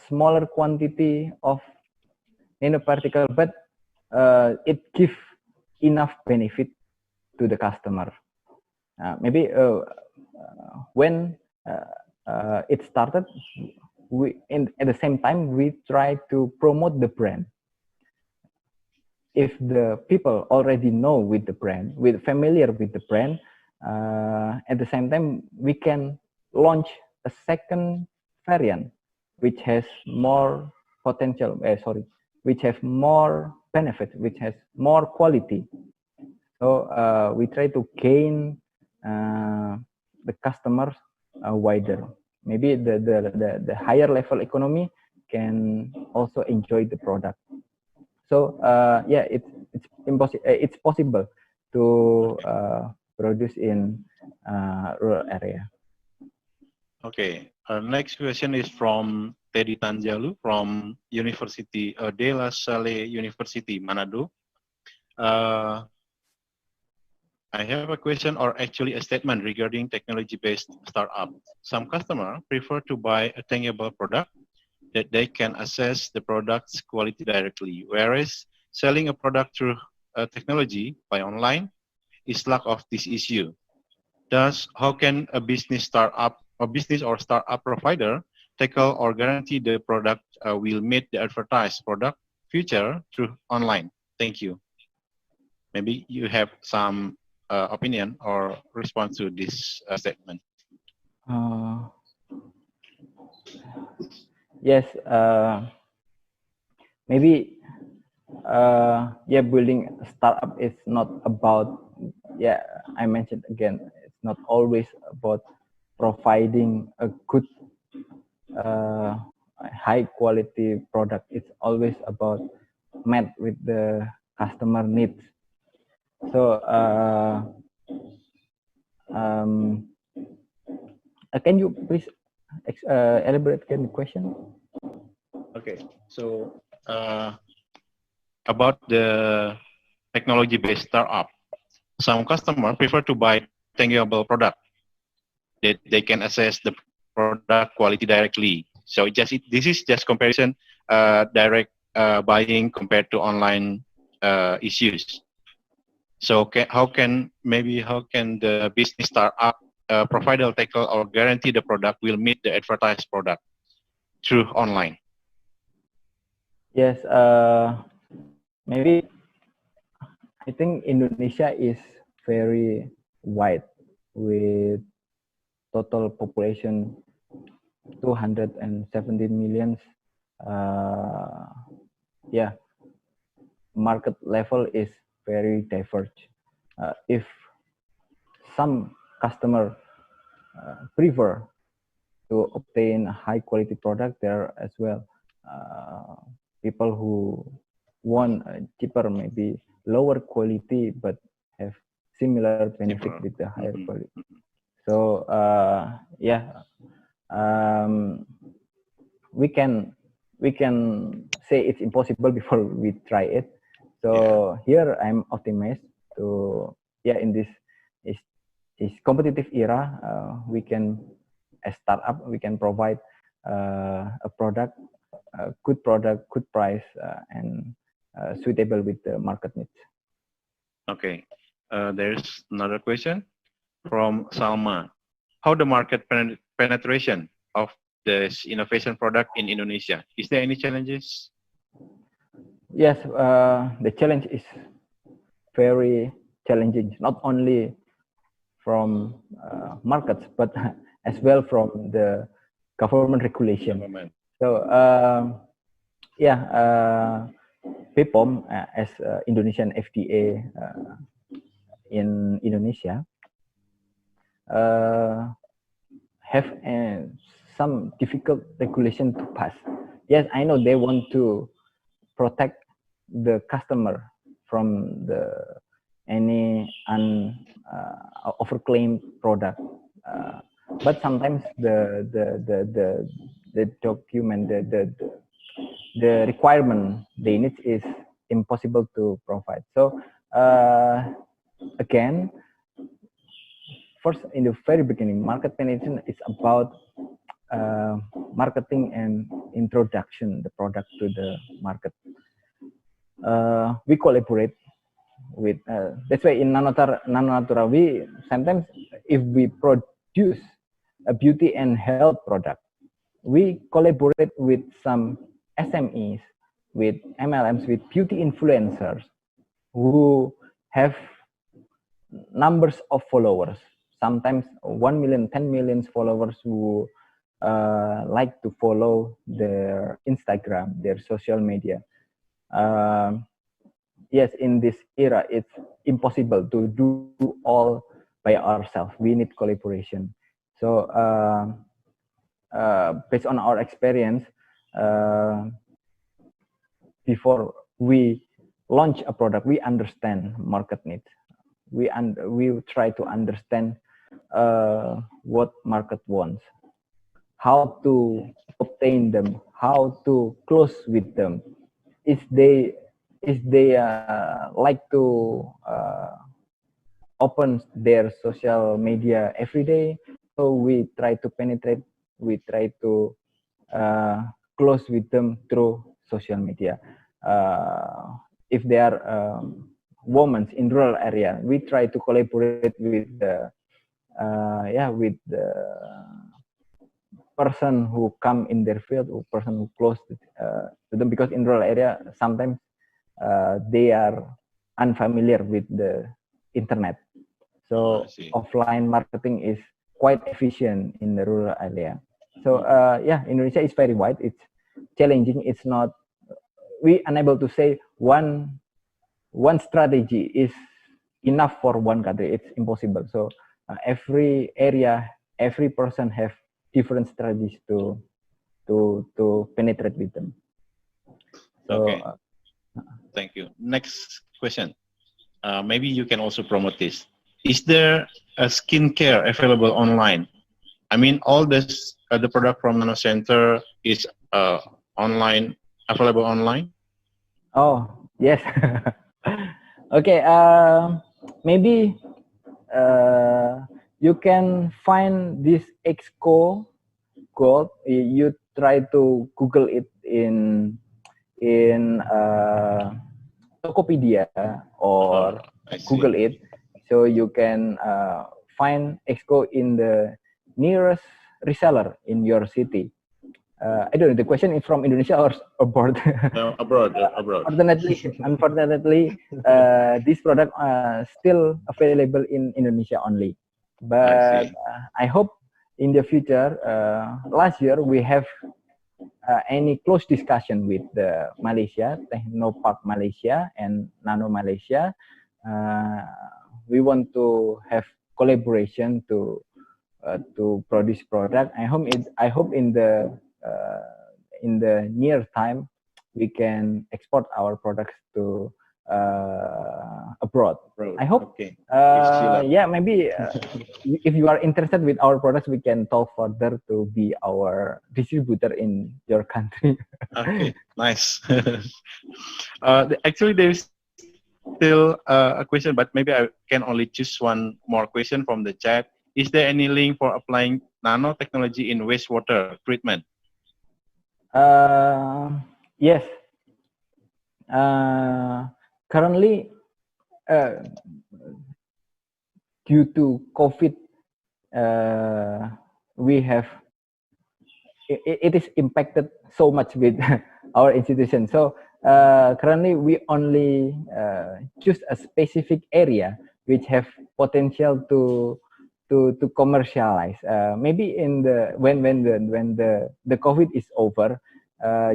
smaller quantity of nanoparticle, but it gives enough benefit to the customer. Maybe when it started, at the same time we try to promote the brand. If the people already know with the brand, familiar with the brand, at the same time we can launch a second variant which has more potential, which have more benefit, which has more quality. So we try to gain the customers wider. Maybe the higher level economy can also enjoy the product. So yeah, it's possible to produce in rural area. Okay. Next question is from Teddy Tanjalu from University De La Salle University, Manado. I have a question, or actually a statement, regarding technology-based startup. Some customers prefer to buy a tangible product that they can assess the product's quality directly, whereas selling a product through technology by online is lack of this issue. Thus, how can a business or startup provider tackle or guarantee the product will meet the advertised product feature through online? Thank you. Maybe you have some opinion or response to this statement. Yes, maybe yeah, building a startup is not about, yeah, I mentioned again, it's not always about providing a good high quality product. It's always about met with the customer needs. So can you please elaborate again the question? Okay, so about the technology-based startup, some customers prefer to buy tangible product that they can assess the product quality directly. So this is just comparison, direct buying compared to online issues. So how can the business startup provider tackle or guarantee the product will meet the advertised product through online? Yes, maybe I think Indonesia is very wide with total population 217 million. Yeah, market level is very diverse. If some customer prefer to obtain a high quality product, there are as well people who want cheaper, maybe lower quality, but have similar benefit with the higher quality. So yeah, we can say it's impossible before we try it. So here I'm optimistic to, yeah, in this competitive era, we can, as startup, we can provide a product, good price, and suitable with the market needs. Okay, there's another question from Salma. How the market penetration of this innovation product in Indonesia? Is there any challenges? Yes, the challenge is very challenging, not only from markets, but as well from the government regulation. So yeah, BPOM as Indonesian FDA in Indonesia have some difficult regulation to pass. Yes, I know they want to protect the customer from any overclaimed product, but sometimes the document, the requirement they need is impossible to provide. So again, first, in the very beginning, market penetration is about marketing and introduction the product to the market. we collaborate with. That's why in Nanonatura, we sometimes if we produce a beauty and health product, we collaborate with some SMEs, with MLMs, with beauty influencers who have numbers of followers, sometimes 1 million, 10 million followers who like to follow their Instagram, their social media. Yes, in this era, it's impossible to do all by ourselves. We need collaboration. So based on our experience, before we launch a product, we understand market needs. We try to understand what market wants, how to obtain them, how to close with them. If they like to open their social media every day, so we try to penetrate. We try to close with them through social media. If they are women in rural area, we try to collaborate with the with the person who come in their field, or person who close to them, because in rural area sometimes they are unfamiliar with the internet. So offline marketing is quite efficient in the rural area. So yeah, Indonesia is very wide. It's challenging. It's not, we unable to say one strategy is enough for one country. It's impossible. So every area, every person have different strategies to penetrate with them. So, okay. Thank you. Next question. Maybe you can also promote this. Is there a skincare available online? I mean, all this the product from Nanocenter is online, available online. Oh yes. Okay. Maybe you can find this Exco Gold. You try to Google it in Tokopedia or Google it, so you can find Exco in the nearest reseller in your city. I don't know, the question is from Indonesia or abroad? No, abroad. Unfortunately, this product still available in Indonesia only. But I hope in the future, last year we have any close discussion with the Malaysia, Technopark Malaysia and Nano Malaysia. We want to have collaboration to produce product. I hope in the near time we can export our products to abroad. I hope. Okay. Yeah, maybe if you are interested with our products, we can talk further to be our distributor in your country. Okay, nice. Actually, there is still a question, but maybe I can only choose one more question from the chat. Is there any link for applying nanotechnology in wastewater treatment? Yes. Currently, due to COVID, we have it is impacted so much with our institution. So currently, we only choose a specific area which have potential to commercialize. Maybe in the when the COVID is over,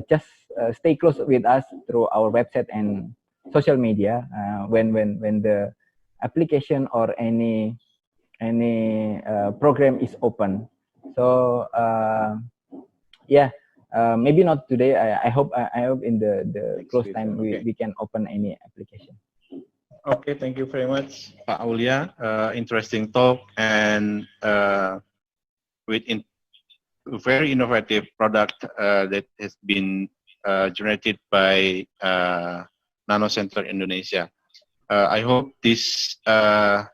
just stay close with us through our website and social media. When the application or any program is open. So yeah, maybe not today. I hope in the close time we can open any application. Okay, thank you very much, Pak Aulia. Interesting talk and with very innovative product that has been generated by Nanocenter Indonesia. I hope this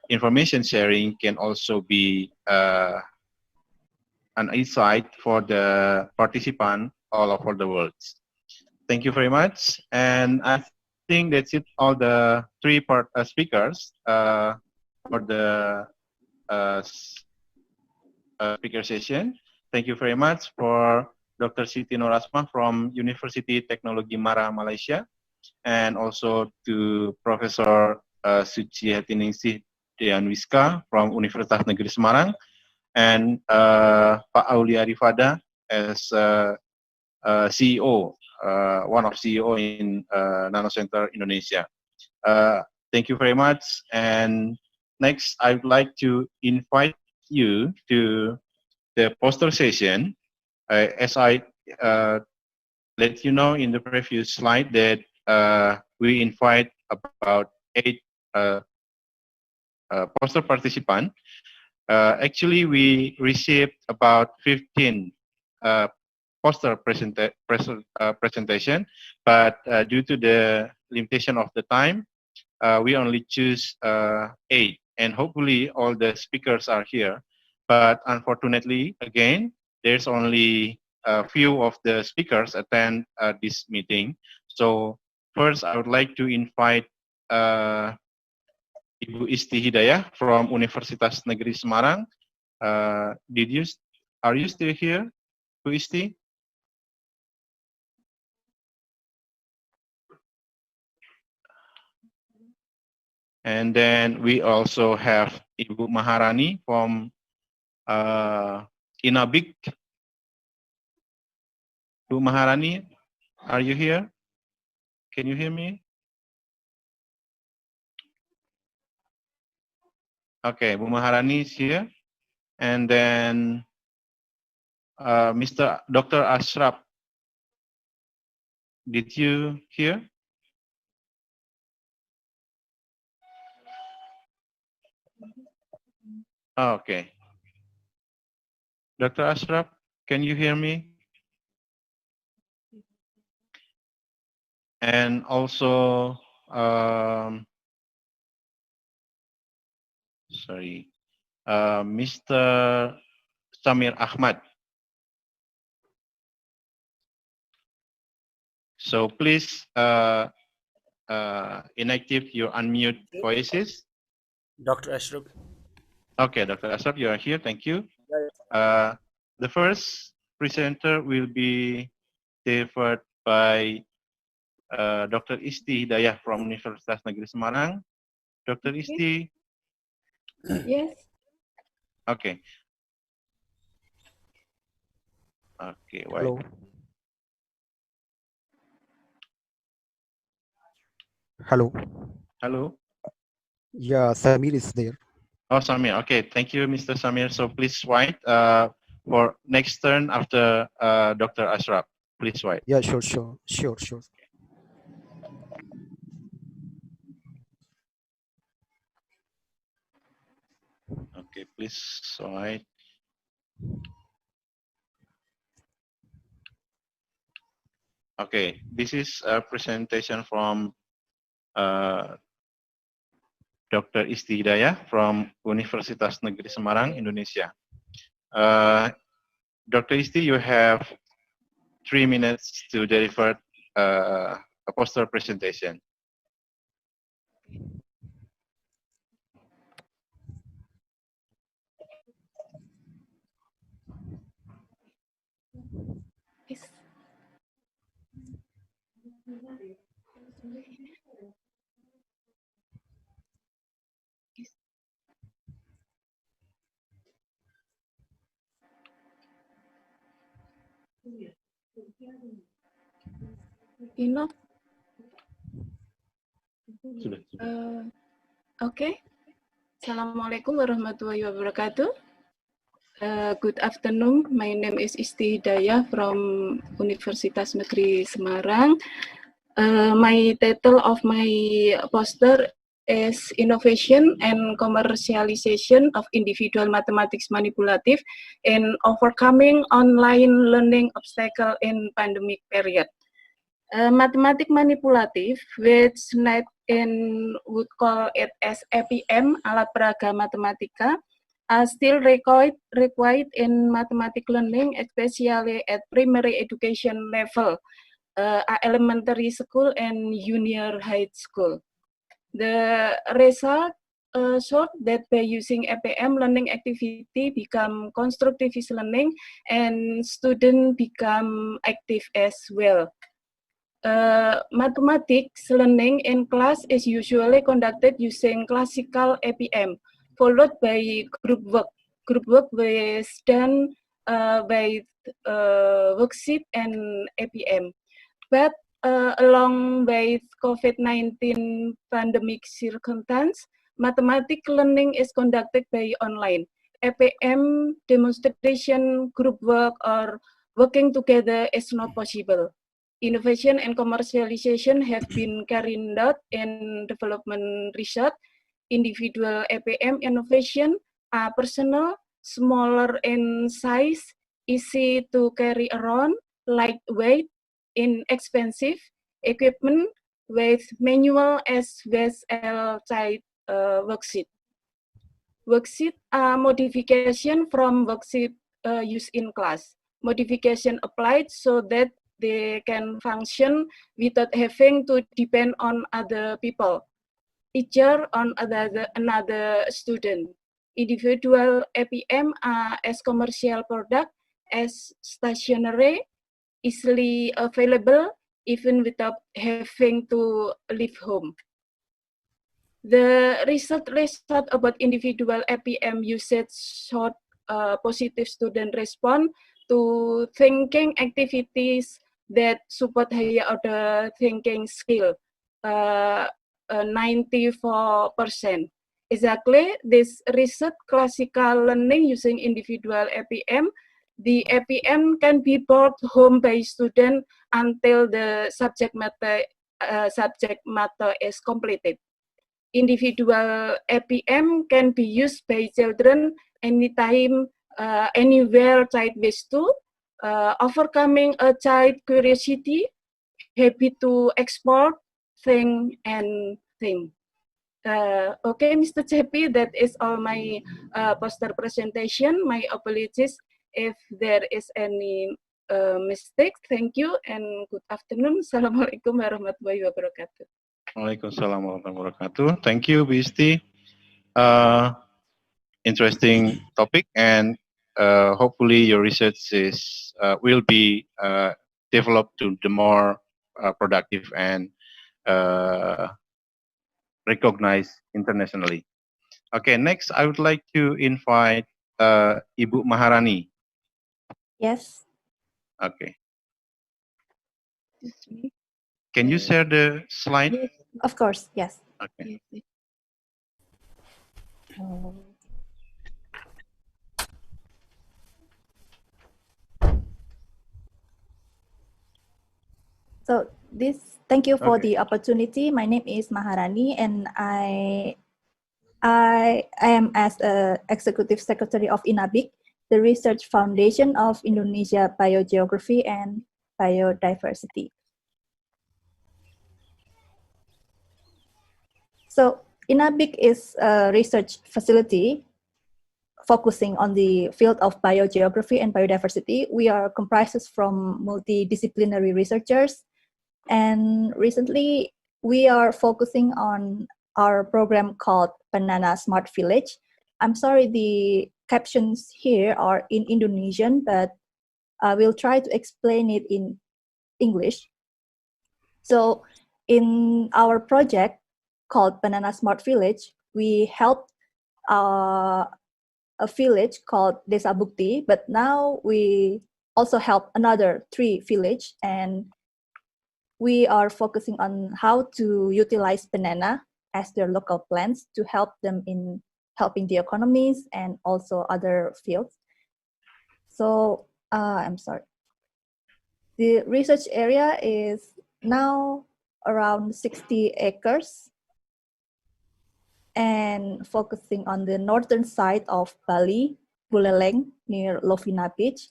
information sharing can also be an insight for the participant all over the world. Thank you very much. And I think think that's it. All the three speakers for the speaker session. Thank you very much for Dr. Siti Norasmah from University Teknologi Mara, Malaysia, and also to Professor Sucihatiningsih Wisika from Universitas Negeri Semarang, and Pak Aulia Rifada as CEO, one of CEO in Nanocenter Indonesia. Thank you very much. And next, I would like to invite you to the poster session. As I let you know in the previous slide that we invite about 8 poster participants. Actually, we received about 15 poster presentation, but due to the limitation of the time, we only choose 8, and hopefully all the speakers are here. But unfortunately, again, there's only a few of the speakers attend this meeting. So first, I would like to invite Ibu Isti Hidayah from Universitas Negeri Semarang. Are you still here, Bu Isti? And then we also have Ibu Maharani from Inabik. Bu Maharani, are you here? Can you hear me? Okay, Bu Maharani is here. And then Dr. Ashraf, did you hear? Oh, okay. Dr. Ashraf, can you hear me? And also, Mr. Samir Ahmad. So please inactive your unmute voices. Dr. Ashraf. Okay, Dr. Ashraf, you are here. Thank you. The first presenter will be delivered by Dr. Isti Hidayah from Universitas Negeri Semarang. Dr. Isti. Yes. Okay. Okay. Wait. Hello. Hello. Hello. Yeah, Samir is there. Oh, Samir. Okay. Thank you, Mr. Samir. So please wait for next turn after Dr. Ashraf. Please wait. Yeah, sure. Okay, please wait. Okay, this is a presentation from Dr. Isti Hidayah from Universitas Negeri Semarang, Indonesia. Dr. Isti, you have 3 minutes to deliver a poster presentation. Enough. Okay. Assalamualaikum warahmatullahi wabarakatuh. Good afternoon. My name is Isti Hidayah from Universitas Negeri Semarang. My title of my poster is Innovation and Commercialization of Individual Mathematics Manipulative and Overcoming Online Learning Obstacle in Pandemic Period. Mathematic manipulative, which NET would call it as LPPM, alat peraga matematika, are still required in mathematics learning, especially at primary education level. elementary school and junior high school. The result showed that by using LPPM, learning activity become constructive learning and students become active as well. Mathematics learning in class is usually conducted using classical LPPM, followed by group work. Group work is done by worksheet and LPPM. But along with COVID-19 pandemic circumstance, mathematics learning is conducted by online. LPPM demonstration, group work, or working together is not possible. Innovation and commercialization have been carried out in development research. Individual LPPM innovation are personal, smaller in size, easy to carry around, lightweight, inexpensive equipment with manual as well as type worksheet. Worksheet are modification from worksheet used in class. Modification applied so that they can function without having to depend on other people, teacher, on another student. Individual LPPM are as commercial product, as stationary, easily available, even without having to leave home. The result about individual LPPM usage showed positive student response to thinking activities that support higher order thinking skill, 94%. Exactly, this result classical learning using individual LPPM. The LPPM can be brought home by student until the subject matter is completed. Individual LPPM can be used by children anytime, anywhere child-based tool, overcoming a child curiosity, happy to explore, think, and think. Okay, Mr. Cepi, that is all my poster presentation. My apologies if there is any mistake. Thank you and good afternoon. Assalamualaikum warahmatullahi wabarakatuh. Waalaikumsalam warahmatullahi wabarakatuh. Thank you, Bu Isti. Interesting topic, and hopefully your research will be developed to the more productive and recognized internationally. Okay, next I would like to invite Ibu Maharani. Yes. Okay. Can you share the slide? Yes. Of course, yes. Okay. So thank you for the opportunity. My name is Maharani, and I am as Executive Secretary of INABIC, the Research Foundation of Indonesia Biogeography and Biodiversity. So INABIC is a research facility focusing on the field of biogeography and biodiversity. We are comprised from multidisciplinary researchers, and recently we are focusing on our program called Banana Smart Village. I'm sorry, the captions here are in Indonesian, but I will try to explain it in English. So in our project called Banana Smart Village, we helped a village called Desa Bukti, but now we also help another 3 villages, and we are focusing on how to utilize banana as their local plants to help them in helping the economies and also other fields. So I'm sorry. The research area is now around 60 acres and focusing on the northern side of Bali, Buleleng, near Lovina Beach.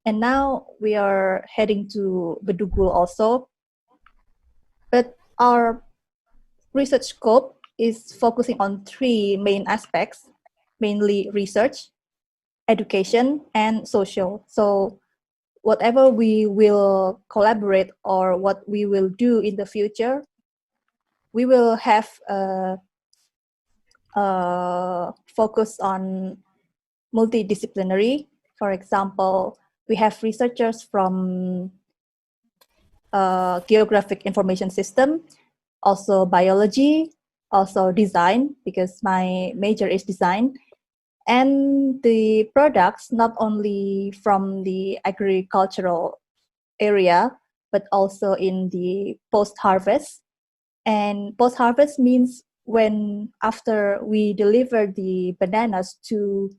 And now we are heading to Bedugul also. But our research scope is focusing on 3 main aspects, mainly research, education, and social. So whatever we will collaborate or what we will do in the future, we will have a focus on multidisciplinary. For example, we have researchers from geographic information system, also biology, also design, because my major is design, and the products not only from the agricultural area, but also in the post-harvest. And post-harvest means when after we deliver the bananas to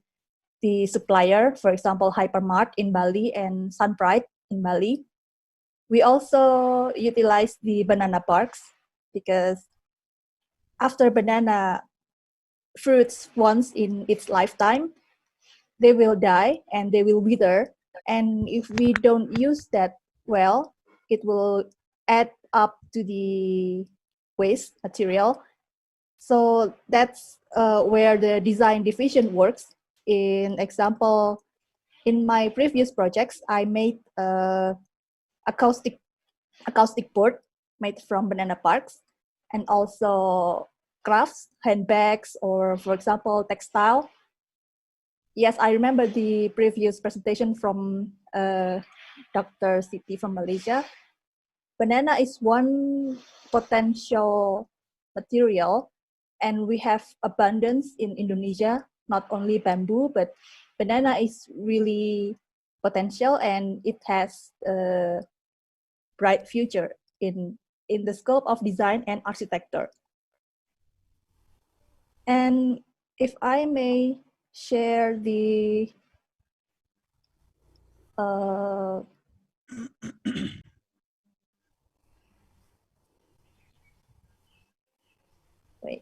the supplier, for example, Hypermart in Bali and Sunbright in Bali, we also utilize the banana parks because after banana fruits once in its lifetime, they will die and they will wither. And if we don't use that well, it will add up to the waste material. So that's where the design division works. In example, in my previous projects, I made acoustic board made from banana parks, and also crafts, handbags, or for example, textile. Yes, I remember the previous presentation from Dr. Siti from Malaysia. Banana is one potential material, and we have abundance in Indonesia, not only bamboo, but banana is really potential, and it has a bright future in the scope of design and architecture. And if I may share the wait,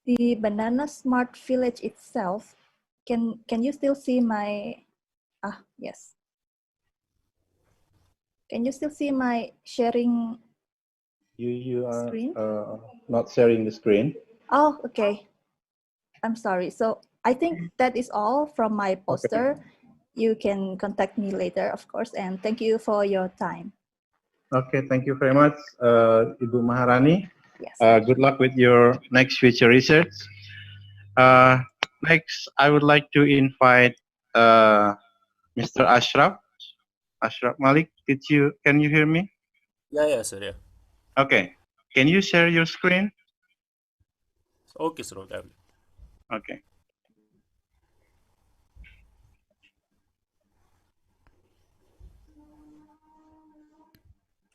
the banana smart village itself. Can you still see my yes. Can you still see my sharing? You are screen? not sharing the screen. Oh, okay. I'm sorry. So I think that is all from my poster. Okay. You can contact me later, of course, and thank you for your time. Okay, thank you very much, Ibu Maharani. Yes. Good luck with your next future research. Next, I would like to invite Mr. Ashraf. Ashraf Malik, can you hear me? Yeah, sir. Yeah. Okay. Can you share your screen? Okay, sir. Okay. Okay.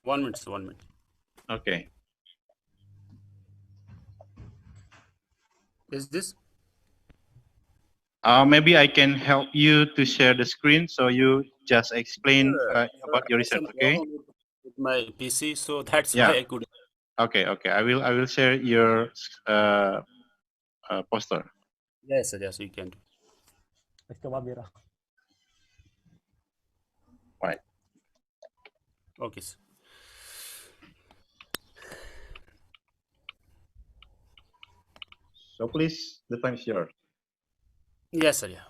One minute, sir. 1 minute. Okay. Is this? Maybe I can help you to share the screen, so you just explain about your research. Okay. With my PC, so that's why I could. Okay. Okay. I will share your poster. Yes, sir. Yes, we can do. Right. Okay, sir. So please, the time is yours. Yes, sir. Yeah.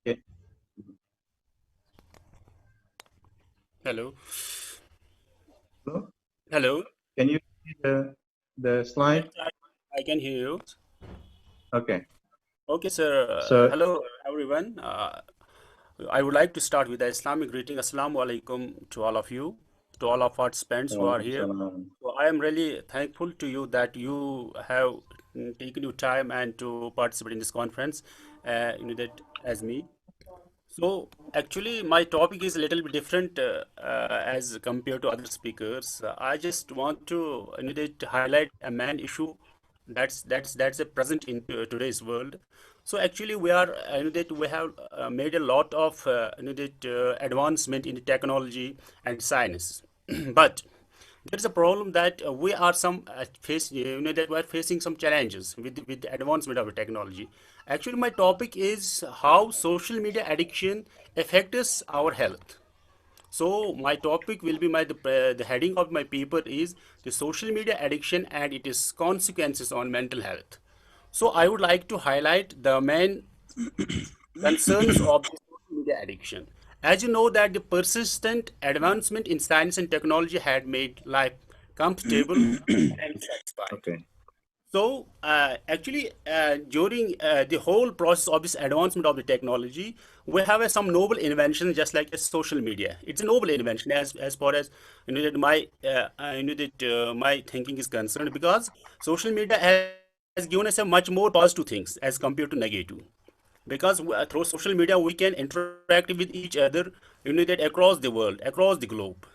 Okay. Hello. Hello. Hello. Can you see the slide? Yes, I can hear you. Okay. Okay, sir. So, hello, everyone. I would like to start with the Islamic greeting. Assalamu alaikum to all of you, to all of participants who are here. So I am really thankful to you that you have taken your time and to participate in this conference, that as me. So actually, my topic is a little bit different as compared to other speakers. I just want to highlight a main issue that's a present in today's world. So actually, we are we have made a lot of advancement in technology and science, but there is a problem that we are that we are facing some challenges with the advancement of the technology. Actually, my topic is how social media addiction affects our health. So my topic will be the heading of my paper is the social media addiction and its consequences on mental health. So I would like to highlight the main concerns of the social media addiction. As you know that the persistent advancement in science and technology had made life comfortable and satisfying. Okay. So actually, during the whole process of this advancement of the technology, we have some noble inventions, just like a social media. It's a noble invention as far as that my thinking is concerned, because social media has given us a much more positive things as compared to negative. Because through social media we can interact with each other, that across the world, across the globe.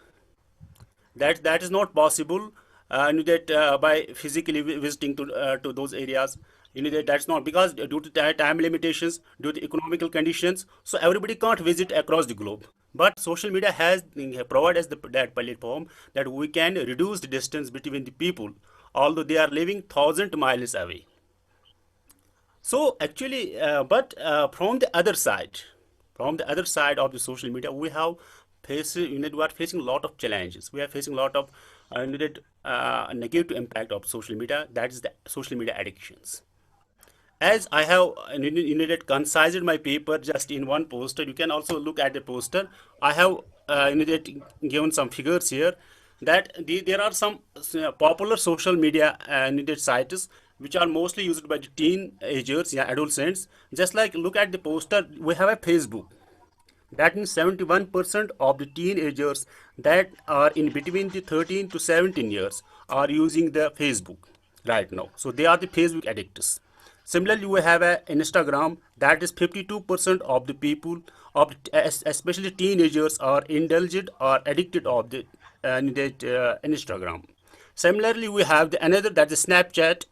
That is not possible, by physically visiting to those areas. That's not, because due to time limitations, due to economical conditions, so everybody can't visit across the globe. But social media has provided us that platform that we can reduce the distance between the people, although they are living 1,000 miles away. So actually, but from the other side of the social media, we have we are facing a lot of challenges. We are facing a lot of negative impact of social media. That is the social media addictions. As I have concised my paper just in one poster, you can also look at the poster. I have given some figures here, that there are some popular social media sites which are mostly used by the teenagers, yeah, adolescents. Just like look at the poster, we have a Facebook. That means 71% of the teenagers that are in between the 13 to 17 years are using the Facebook right now. So they are the Facebook addicts. Similarly, we have a Instagram, that is 52% of the people, especially teenagers, are indulged or addicted of the Instagram. Similarly, we have another, that is Snapchat,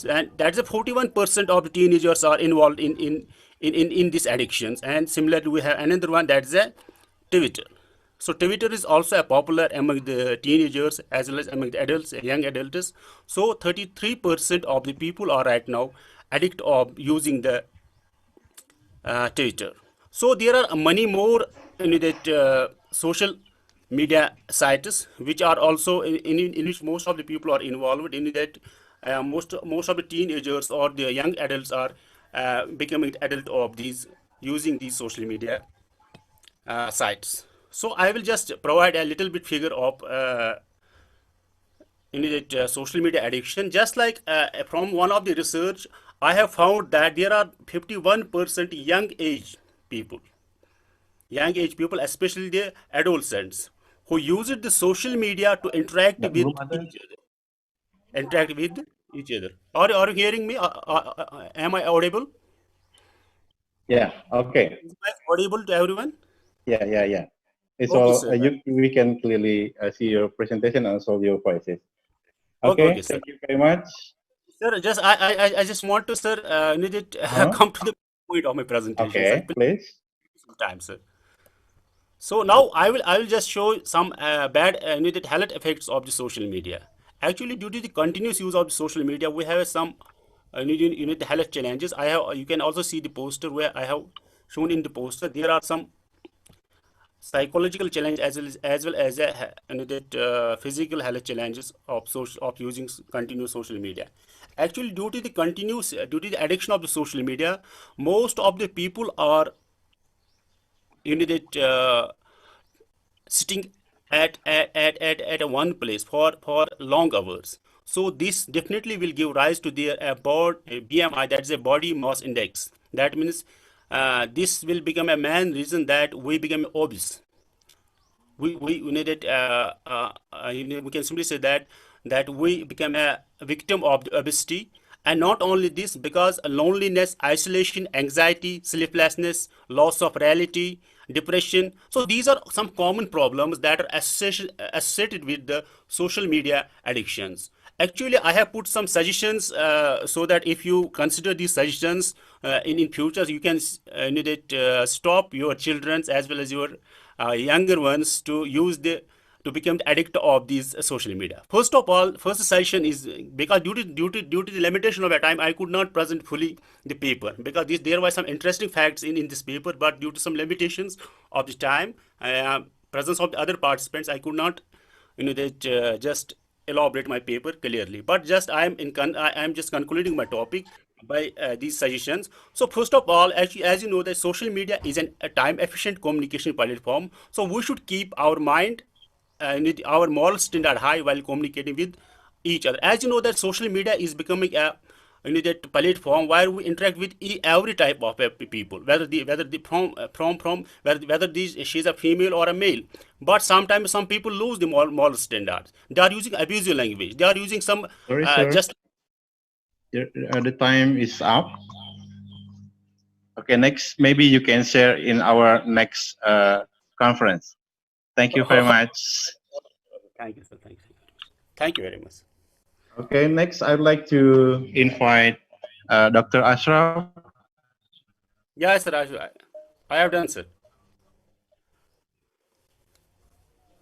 and that's a 41% of the teenagers are involved in these addictions. And similarly, we have another one, that's a Twitter. So Twitter is also a popular among the teenagers as well as among the adults, young adults. So 33% of the people are right now addict of using the Twitter. So there are many more social media sites which are also in which most of the people are involved in that. Most of the teenagers or the young adults are becoming adult of these, using these social media sites. So I will just provide a little bit figure of social media addiction. Just like from one of the research, I have found that there are 51% young age people, especially the adolescents, who use the social media to interact with each other. Interact with each other. Are you hearing me? Am I audible? Yeah. Okay. Is my audible to everyone? Yeah. It's Okay, all sir. we can clearly see your presentation and also your voices. Okay, sir. Thank you very much. Sir, just I just want to, sir, come to the point of my presentation. Okay, please. Time, sir. So now I will just show some bad health effects of the social media. Actually, due to the continuous use of the social media, we have some health challenges. You can also see the poster where I have shown in the poster. There are some psychological challenge as well as physical health challenges of using continuous social media. Actually, due to the addiction of the social media, most of the people are sitting at a one place for long hours. So this definitely will give rise to their BMI, that is a body mass index. That means this will become a main reason that we become obese. We needed we can simply say that we become a victim of the obesity. And not only this, because loneliness, isolation, anxiety, sleeplessness, loss of reality, depression. So these are some common problems that are associated with the social media addictions. Actually, I have put some suggestions so that if you consider these suggestions in future, you can stop your children's as well as your younger ones to become addict of these social media. First of all, first session is, because due to the limitation of our time, I could not present fully the paper, because there were some interesting facts in this paper, but due to some limitations of the time, presence of the other participants, I could not just elaborate my paper clearly. But just I am just concluding my topic by these suggestions. So first of all, actually, as you know, that social media is a time-efficient communication platform. So we should keep our mind and our moral standard high while communicating with each other. As you know, that social media is becoming a that platform where we interact with every type of people, whether she's a female or a male. But sometimes some people lose the moral standards. They are using abusive language. They are using some Sorry, sir. just. The time is up. Okay, next, maybe you can share in our next conference. Thank you very much. Thank you, sir. Thank you very much. Okay, next I'd like to invite Dr. Ashraf. Yes, sir. I have done, sir.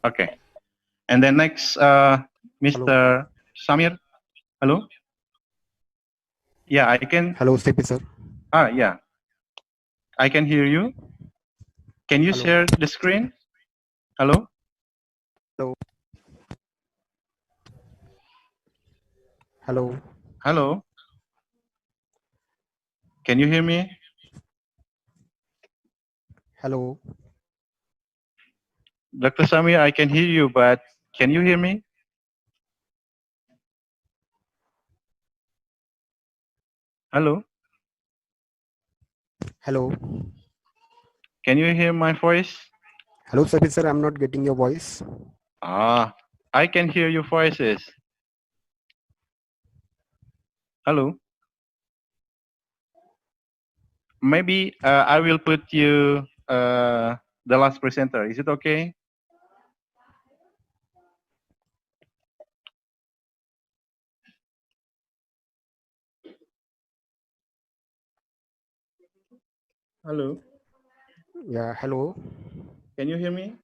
Okay. And then next, Mr. Samir. Hello? Yeah, I can. Hello, Siti, sir. Yeah. I can hear you. Can you share the screen? Hello? Hello. Hello. Hello? Can you hear me? Hello. Dr. Samir, I can hear you, but can you hear me? Hello? Hello. Can you hear my voice? Hello, Siti, sir. I'm not getting your voice. I can hear your voices. Hello? Maybe I will put you the last presenter. Is it okay? Hello? Yeah, hello. Can you hear me?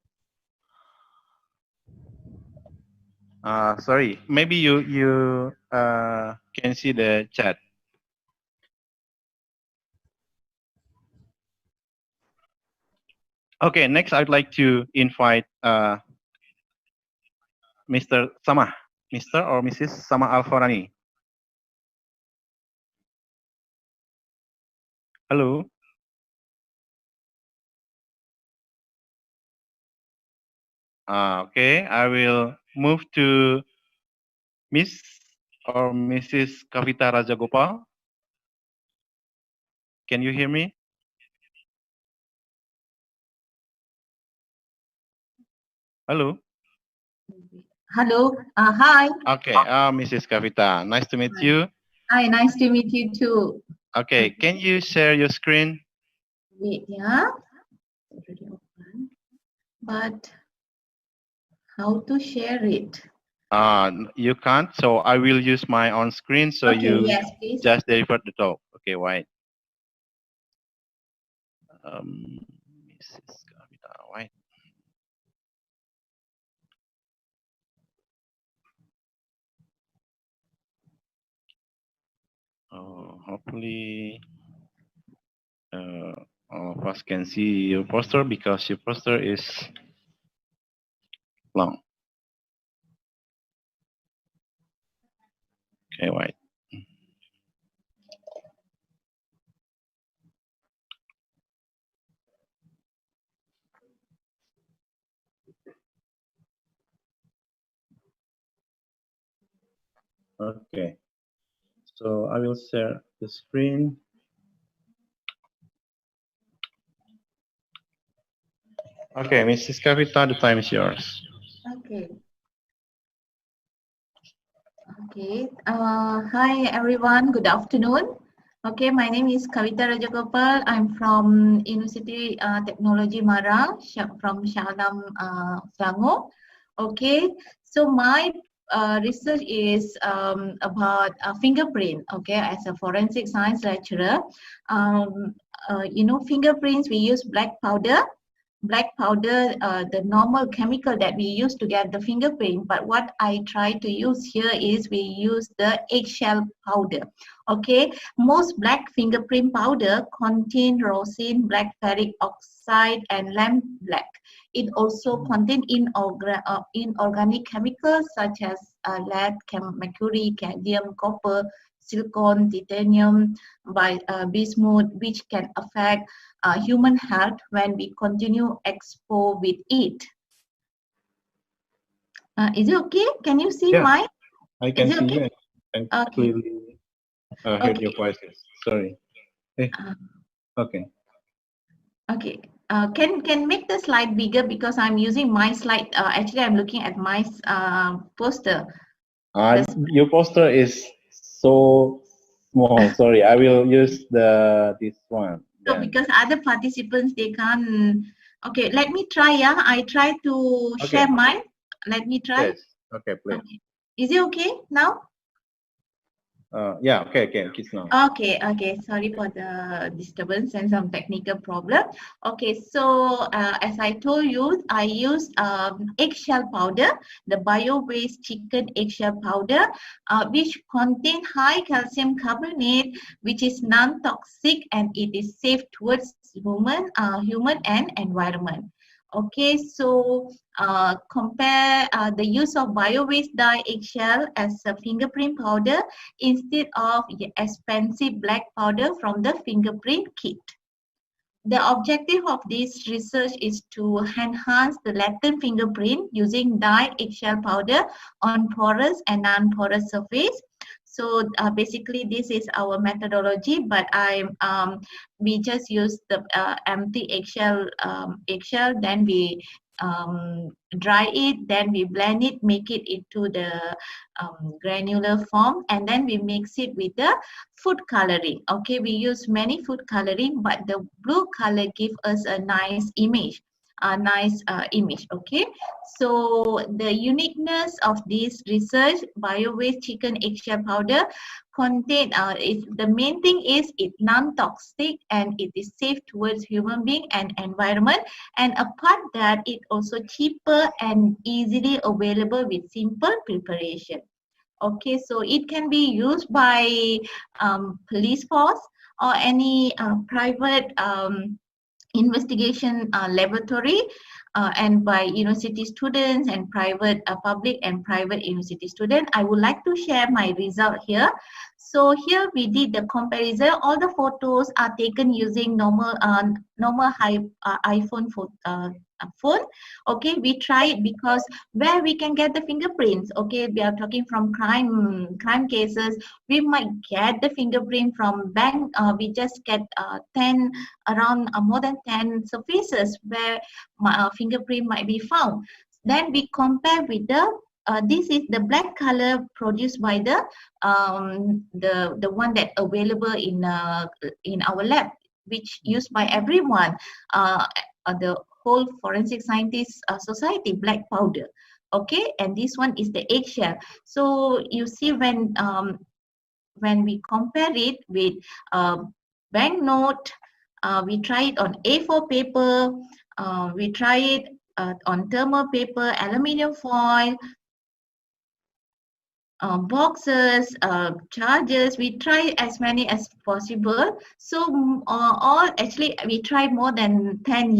Sorry, maybe you can see the chat. Okay, next I'd like to invite Mr. Samah, Mr. or Mrs. Samah Al-Farani. Hello. Okay, I will move to Miss or Mrs. Kavita Rajagopal. Can you hear me? Hello. Hello. Hi. Okay. Mrs. Kavita, nice to meet you. Hi. Nice to meet you too. Okay. Can you share your screen? Wait, yeah. Already open. But how to share it? You can't. So I will use my own screen. So Okay, you yes, please. just deliver the talk. Okay. Wait. Mrs. Kavita, wait. Hopefully, all of us can see your poster because your poster is long. Okay, wait. Okay. So I will share the screen. Okay, Mrs. Kavita, the time is yours. Okay. Okay. Hi, everyone. Good afternoon. Okay, my name is Kavita Rajagopal. I'm from University Technology Mara from Shah Alam, Selangor. Okay, so my research is about fingerprint. Okay, as a forensic science lecturer, you know, fingerprints, we use black powder. Black powder, the normal chemical that we use to get the fingerprint, but what I try to use here is we use the eggshell powder. Okay, most black fingerprint powder contain rosin, black ferric oxide, and lamp black. It also contains inorganic chemicals such as lead, mercury, cadmium, copper, silicon, titanium, bismuth, which can affect human health when we continue exposed with it. Is it okay? Can you see my? I can is it see okay? you and Okay. clearly heard your voices. Sorry. Okay. Okay. Can make the slide bigger because I'm using my slide. Actually, I'm looking at my poster. Your poster is so small. Sorry, I will use this one. So because other participants they can't. Okay, let me try. Yeah, I try to share mine. Let me try. Yes. Okay, please. Okay. Is it okay now? Yeah. Okay. Kids now. Okay. Sorry for the disturbance and some technical problem. Okay, so as I told you, I used eggshell powder, the bio-based chicken eggshell powder, which contain high calcium carbonate, which is non-toxic and it is safe towards human and environment. Okay, so compare the use of bio-based dye eggshell as a fingerprint powder instead of expensive black powder from the fingerprint kit. The objective of this research is to enhance the latent fingerprint using dye eggshell powder on porous and non-porous surface. So basically, this is our methodology, but we just use the empty eggshell, then we dry it, then we blend it, make it into the granular form, and then we mix it with the food coloring. Okay, we use many food coloring, but the blue color give us a nice image. Okay, so the uniqueness of this research, bio-based chicken eggshell powder contain the main thing is it non-toxic and it is safe towards human being and environment, and apart that it also cheaper and easily available with simple preparation. Okay, so it can be used by police force or any private investigation laboratory and by university students and private public and private university students. I would like to share my result here. So here we did the comparison. All the photos are taken using normal iPhone phone. Okay, we try it because where we can get the fingerprints. Okay, we are talking from crime cases. We might get the fingerprint from bank. We just get more than 10 surfaces where fingerprint might be found. Then we compare with the this is the black color produced by the one that available in our lab, which used by everyone, the whole forensic scientists society, black powder. Okay, and this one is the eggshell. So you see when we compare it with banknote, we try it on A4 paper, we try it on thermal paper, aluminium foil, boxes, chargers. We try as many as possible. So actually we tried more than 10,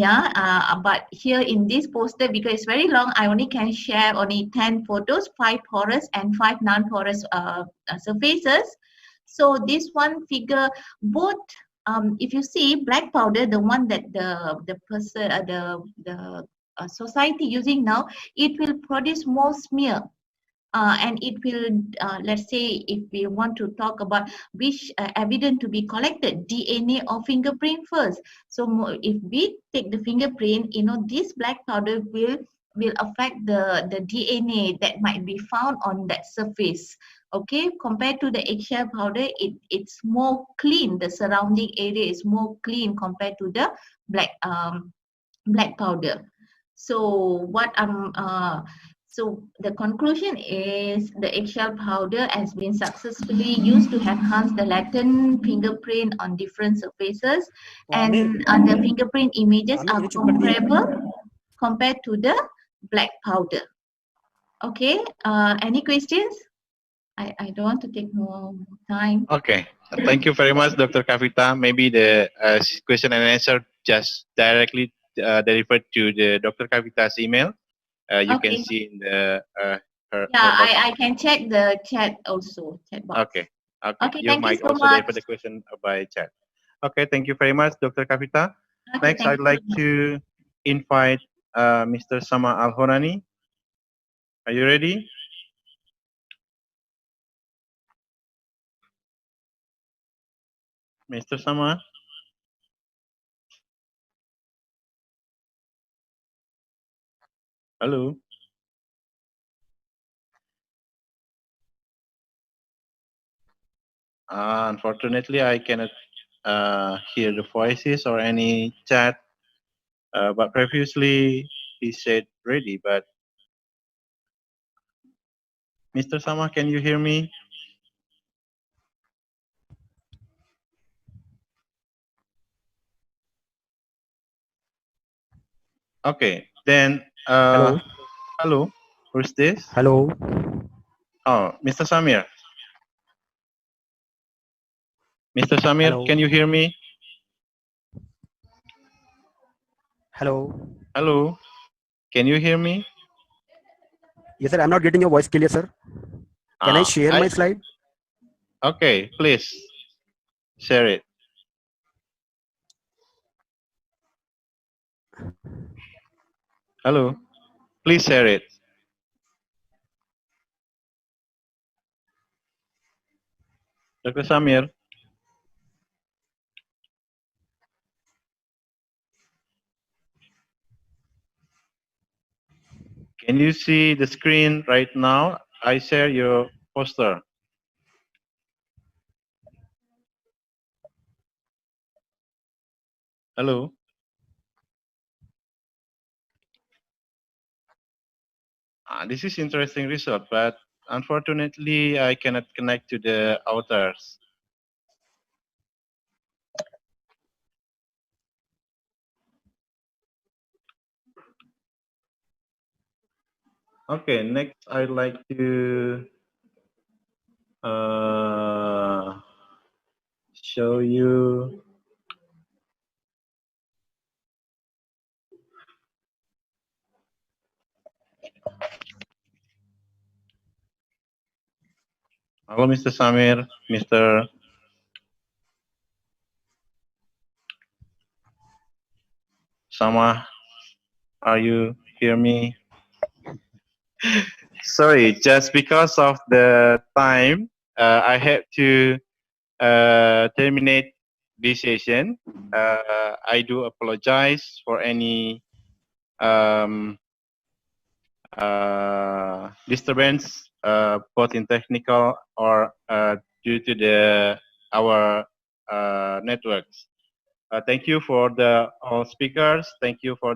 but here in this poster, because it's very long, I only can share only 10 photos, 5 porous and 5 non-porous surfaces. So this one figure both, if you see black powder, the one that the person the society using now, it will produce more smear. And it will, let's say, if we want to talk about which evidence to be collected, DNA or fingerprint first. So if we take the fingerprint, this black powder will affect the DNA that might be found on that surface. Okay, compared to the eggshell powder, it's more clean. The surrounding area is more clean compared to the black powder. So so the conclusion is the eggshell powder has been successfully used to enhance the latent fingerprint on different surfaces, and the fingerprint images are comparable compared to the black powder. Okay, any questions? I don't want to take more time. Okay, thank you very much, Dr. Kavita. Maybe the question and answer just directly delivered to the Dr. Kavita's email. You can see in the her I can check the chat also. Chat box. Okay, Okay, Okay, your thank you mic so also there much. for the question by chat. Okay, thank you very much, Dr. Kavita. Okay, Next, thank I'd you so like much. to invite Mr. Sama Al-Horani. Are you ready? Mr. Sama? Hello? Unfortunately, I cannot hear the voices or any chat, but previously he said ready, but Mr. Sama, can you hear me? Okay, then, Hello. hello, who's this? Hello. Oh, Mr. Samir. Mr. Samir, Hello. can you hear me? Hello. Hello, can you hear me? Yes, sir. I'm not getting your voice clear, sir. Can I share my slide? Okay, please share it. Hello, please share it. Dr. Samir. Can you see the screen right now? I share your poster. Hello. This is interesting result, but unfortunately, I cannot connect to the authors. Okay, next I'd like to show you. Hello, Mr. Samir, Mr. Sama, are you hear me? Sorry, just because of the time, I have to terminate this session. I do apologize for any disturbance, both in technical or due to our networks. Thank you for all speakers. Thank you for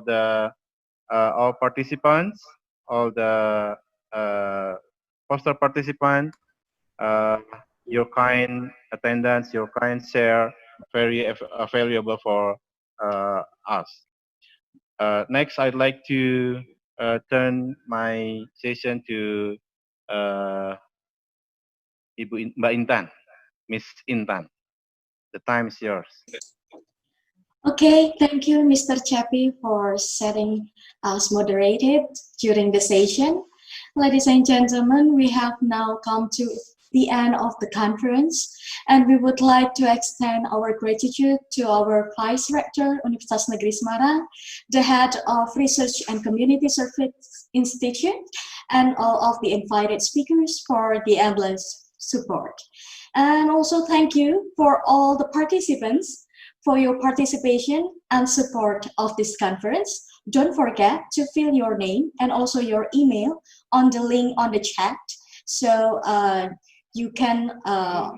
all participants, all the poster participants. Your kind attendance, your kind share, very valuable for us. Next, I'd like to turn my session to Mbak Intan, Miss Intan. The time is yours. Okay, thank you, Mr. Chappy, for setting us moderated during the session. Ladies and gentlemen, we have now come to the end of the conference, and we would like to extend our gratitude to our Vice Rector, Universitas Negeri Semarang, the Head of Research and Community Service Institute, and all of the invited speakers for the endless support. And also thank you for all the participants for your participation and support of this conference. Don't forget to fill your name and also your email on the link on the chat. So you can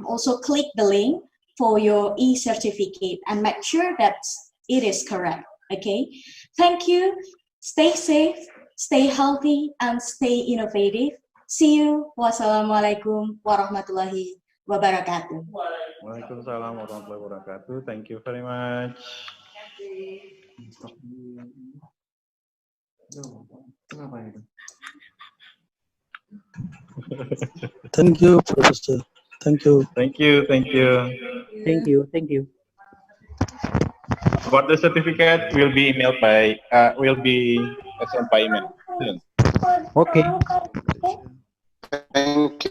also click the link for your e-certificate and make sure that it is correct, okay? Thank you, stay safe, stay healthy, and stay innovative. See you. Wassalamualaikum warahmatullahi wabarakatuh. Waalaikumsalam warahmatullahi wabarakatuh. Thank you very much. Thank you, Professor. Thank you. Thank you. Thank you. Thank you. Thank you. About the certificate will be emailed by will be sent by email soon. Okay. Thank you.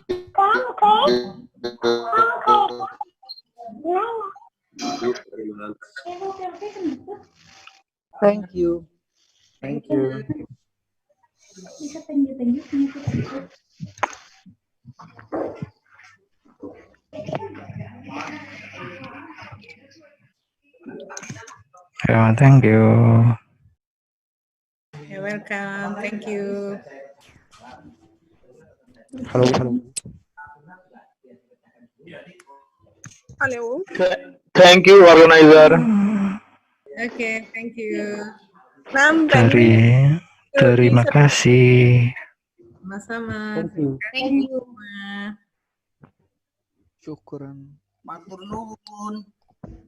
Thank you. Thank you. Yeah, thank you. You're welcome. Thank you. Hello, hello. Hello. Thank you, organizer. Okay, thank you. Nam Bangli. Terima kasih. Sama-sama. Thank you. Thank you, Ma. Syukran. Matur nuwun.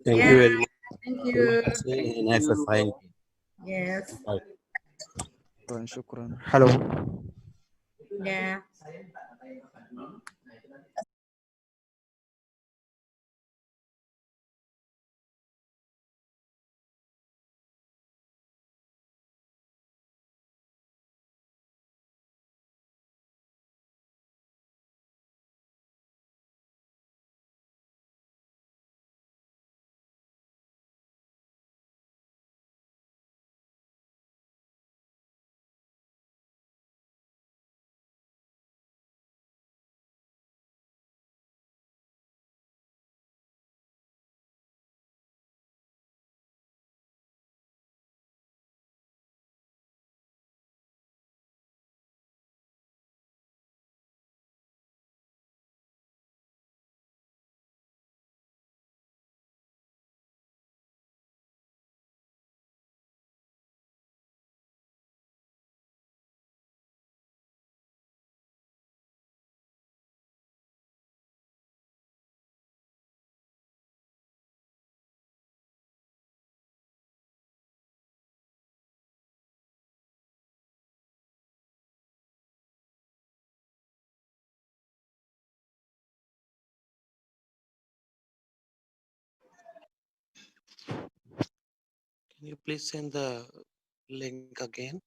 Thank Yeah, you very much. thank Terima you. kasih. Have a fine. Yes. Syukran. Hello. Yeah. Can you please send the link again?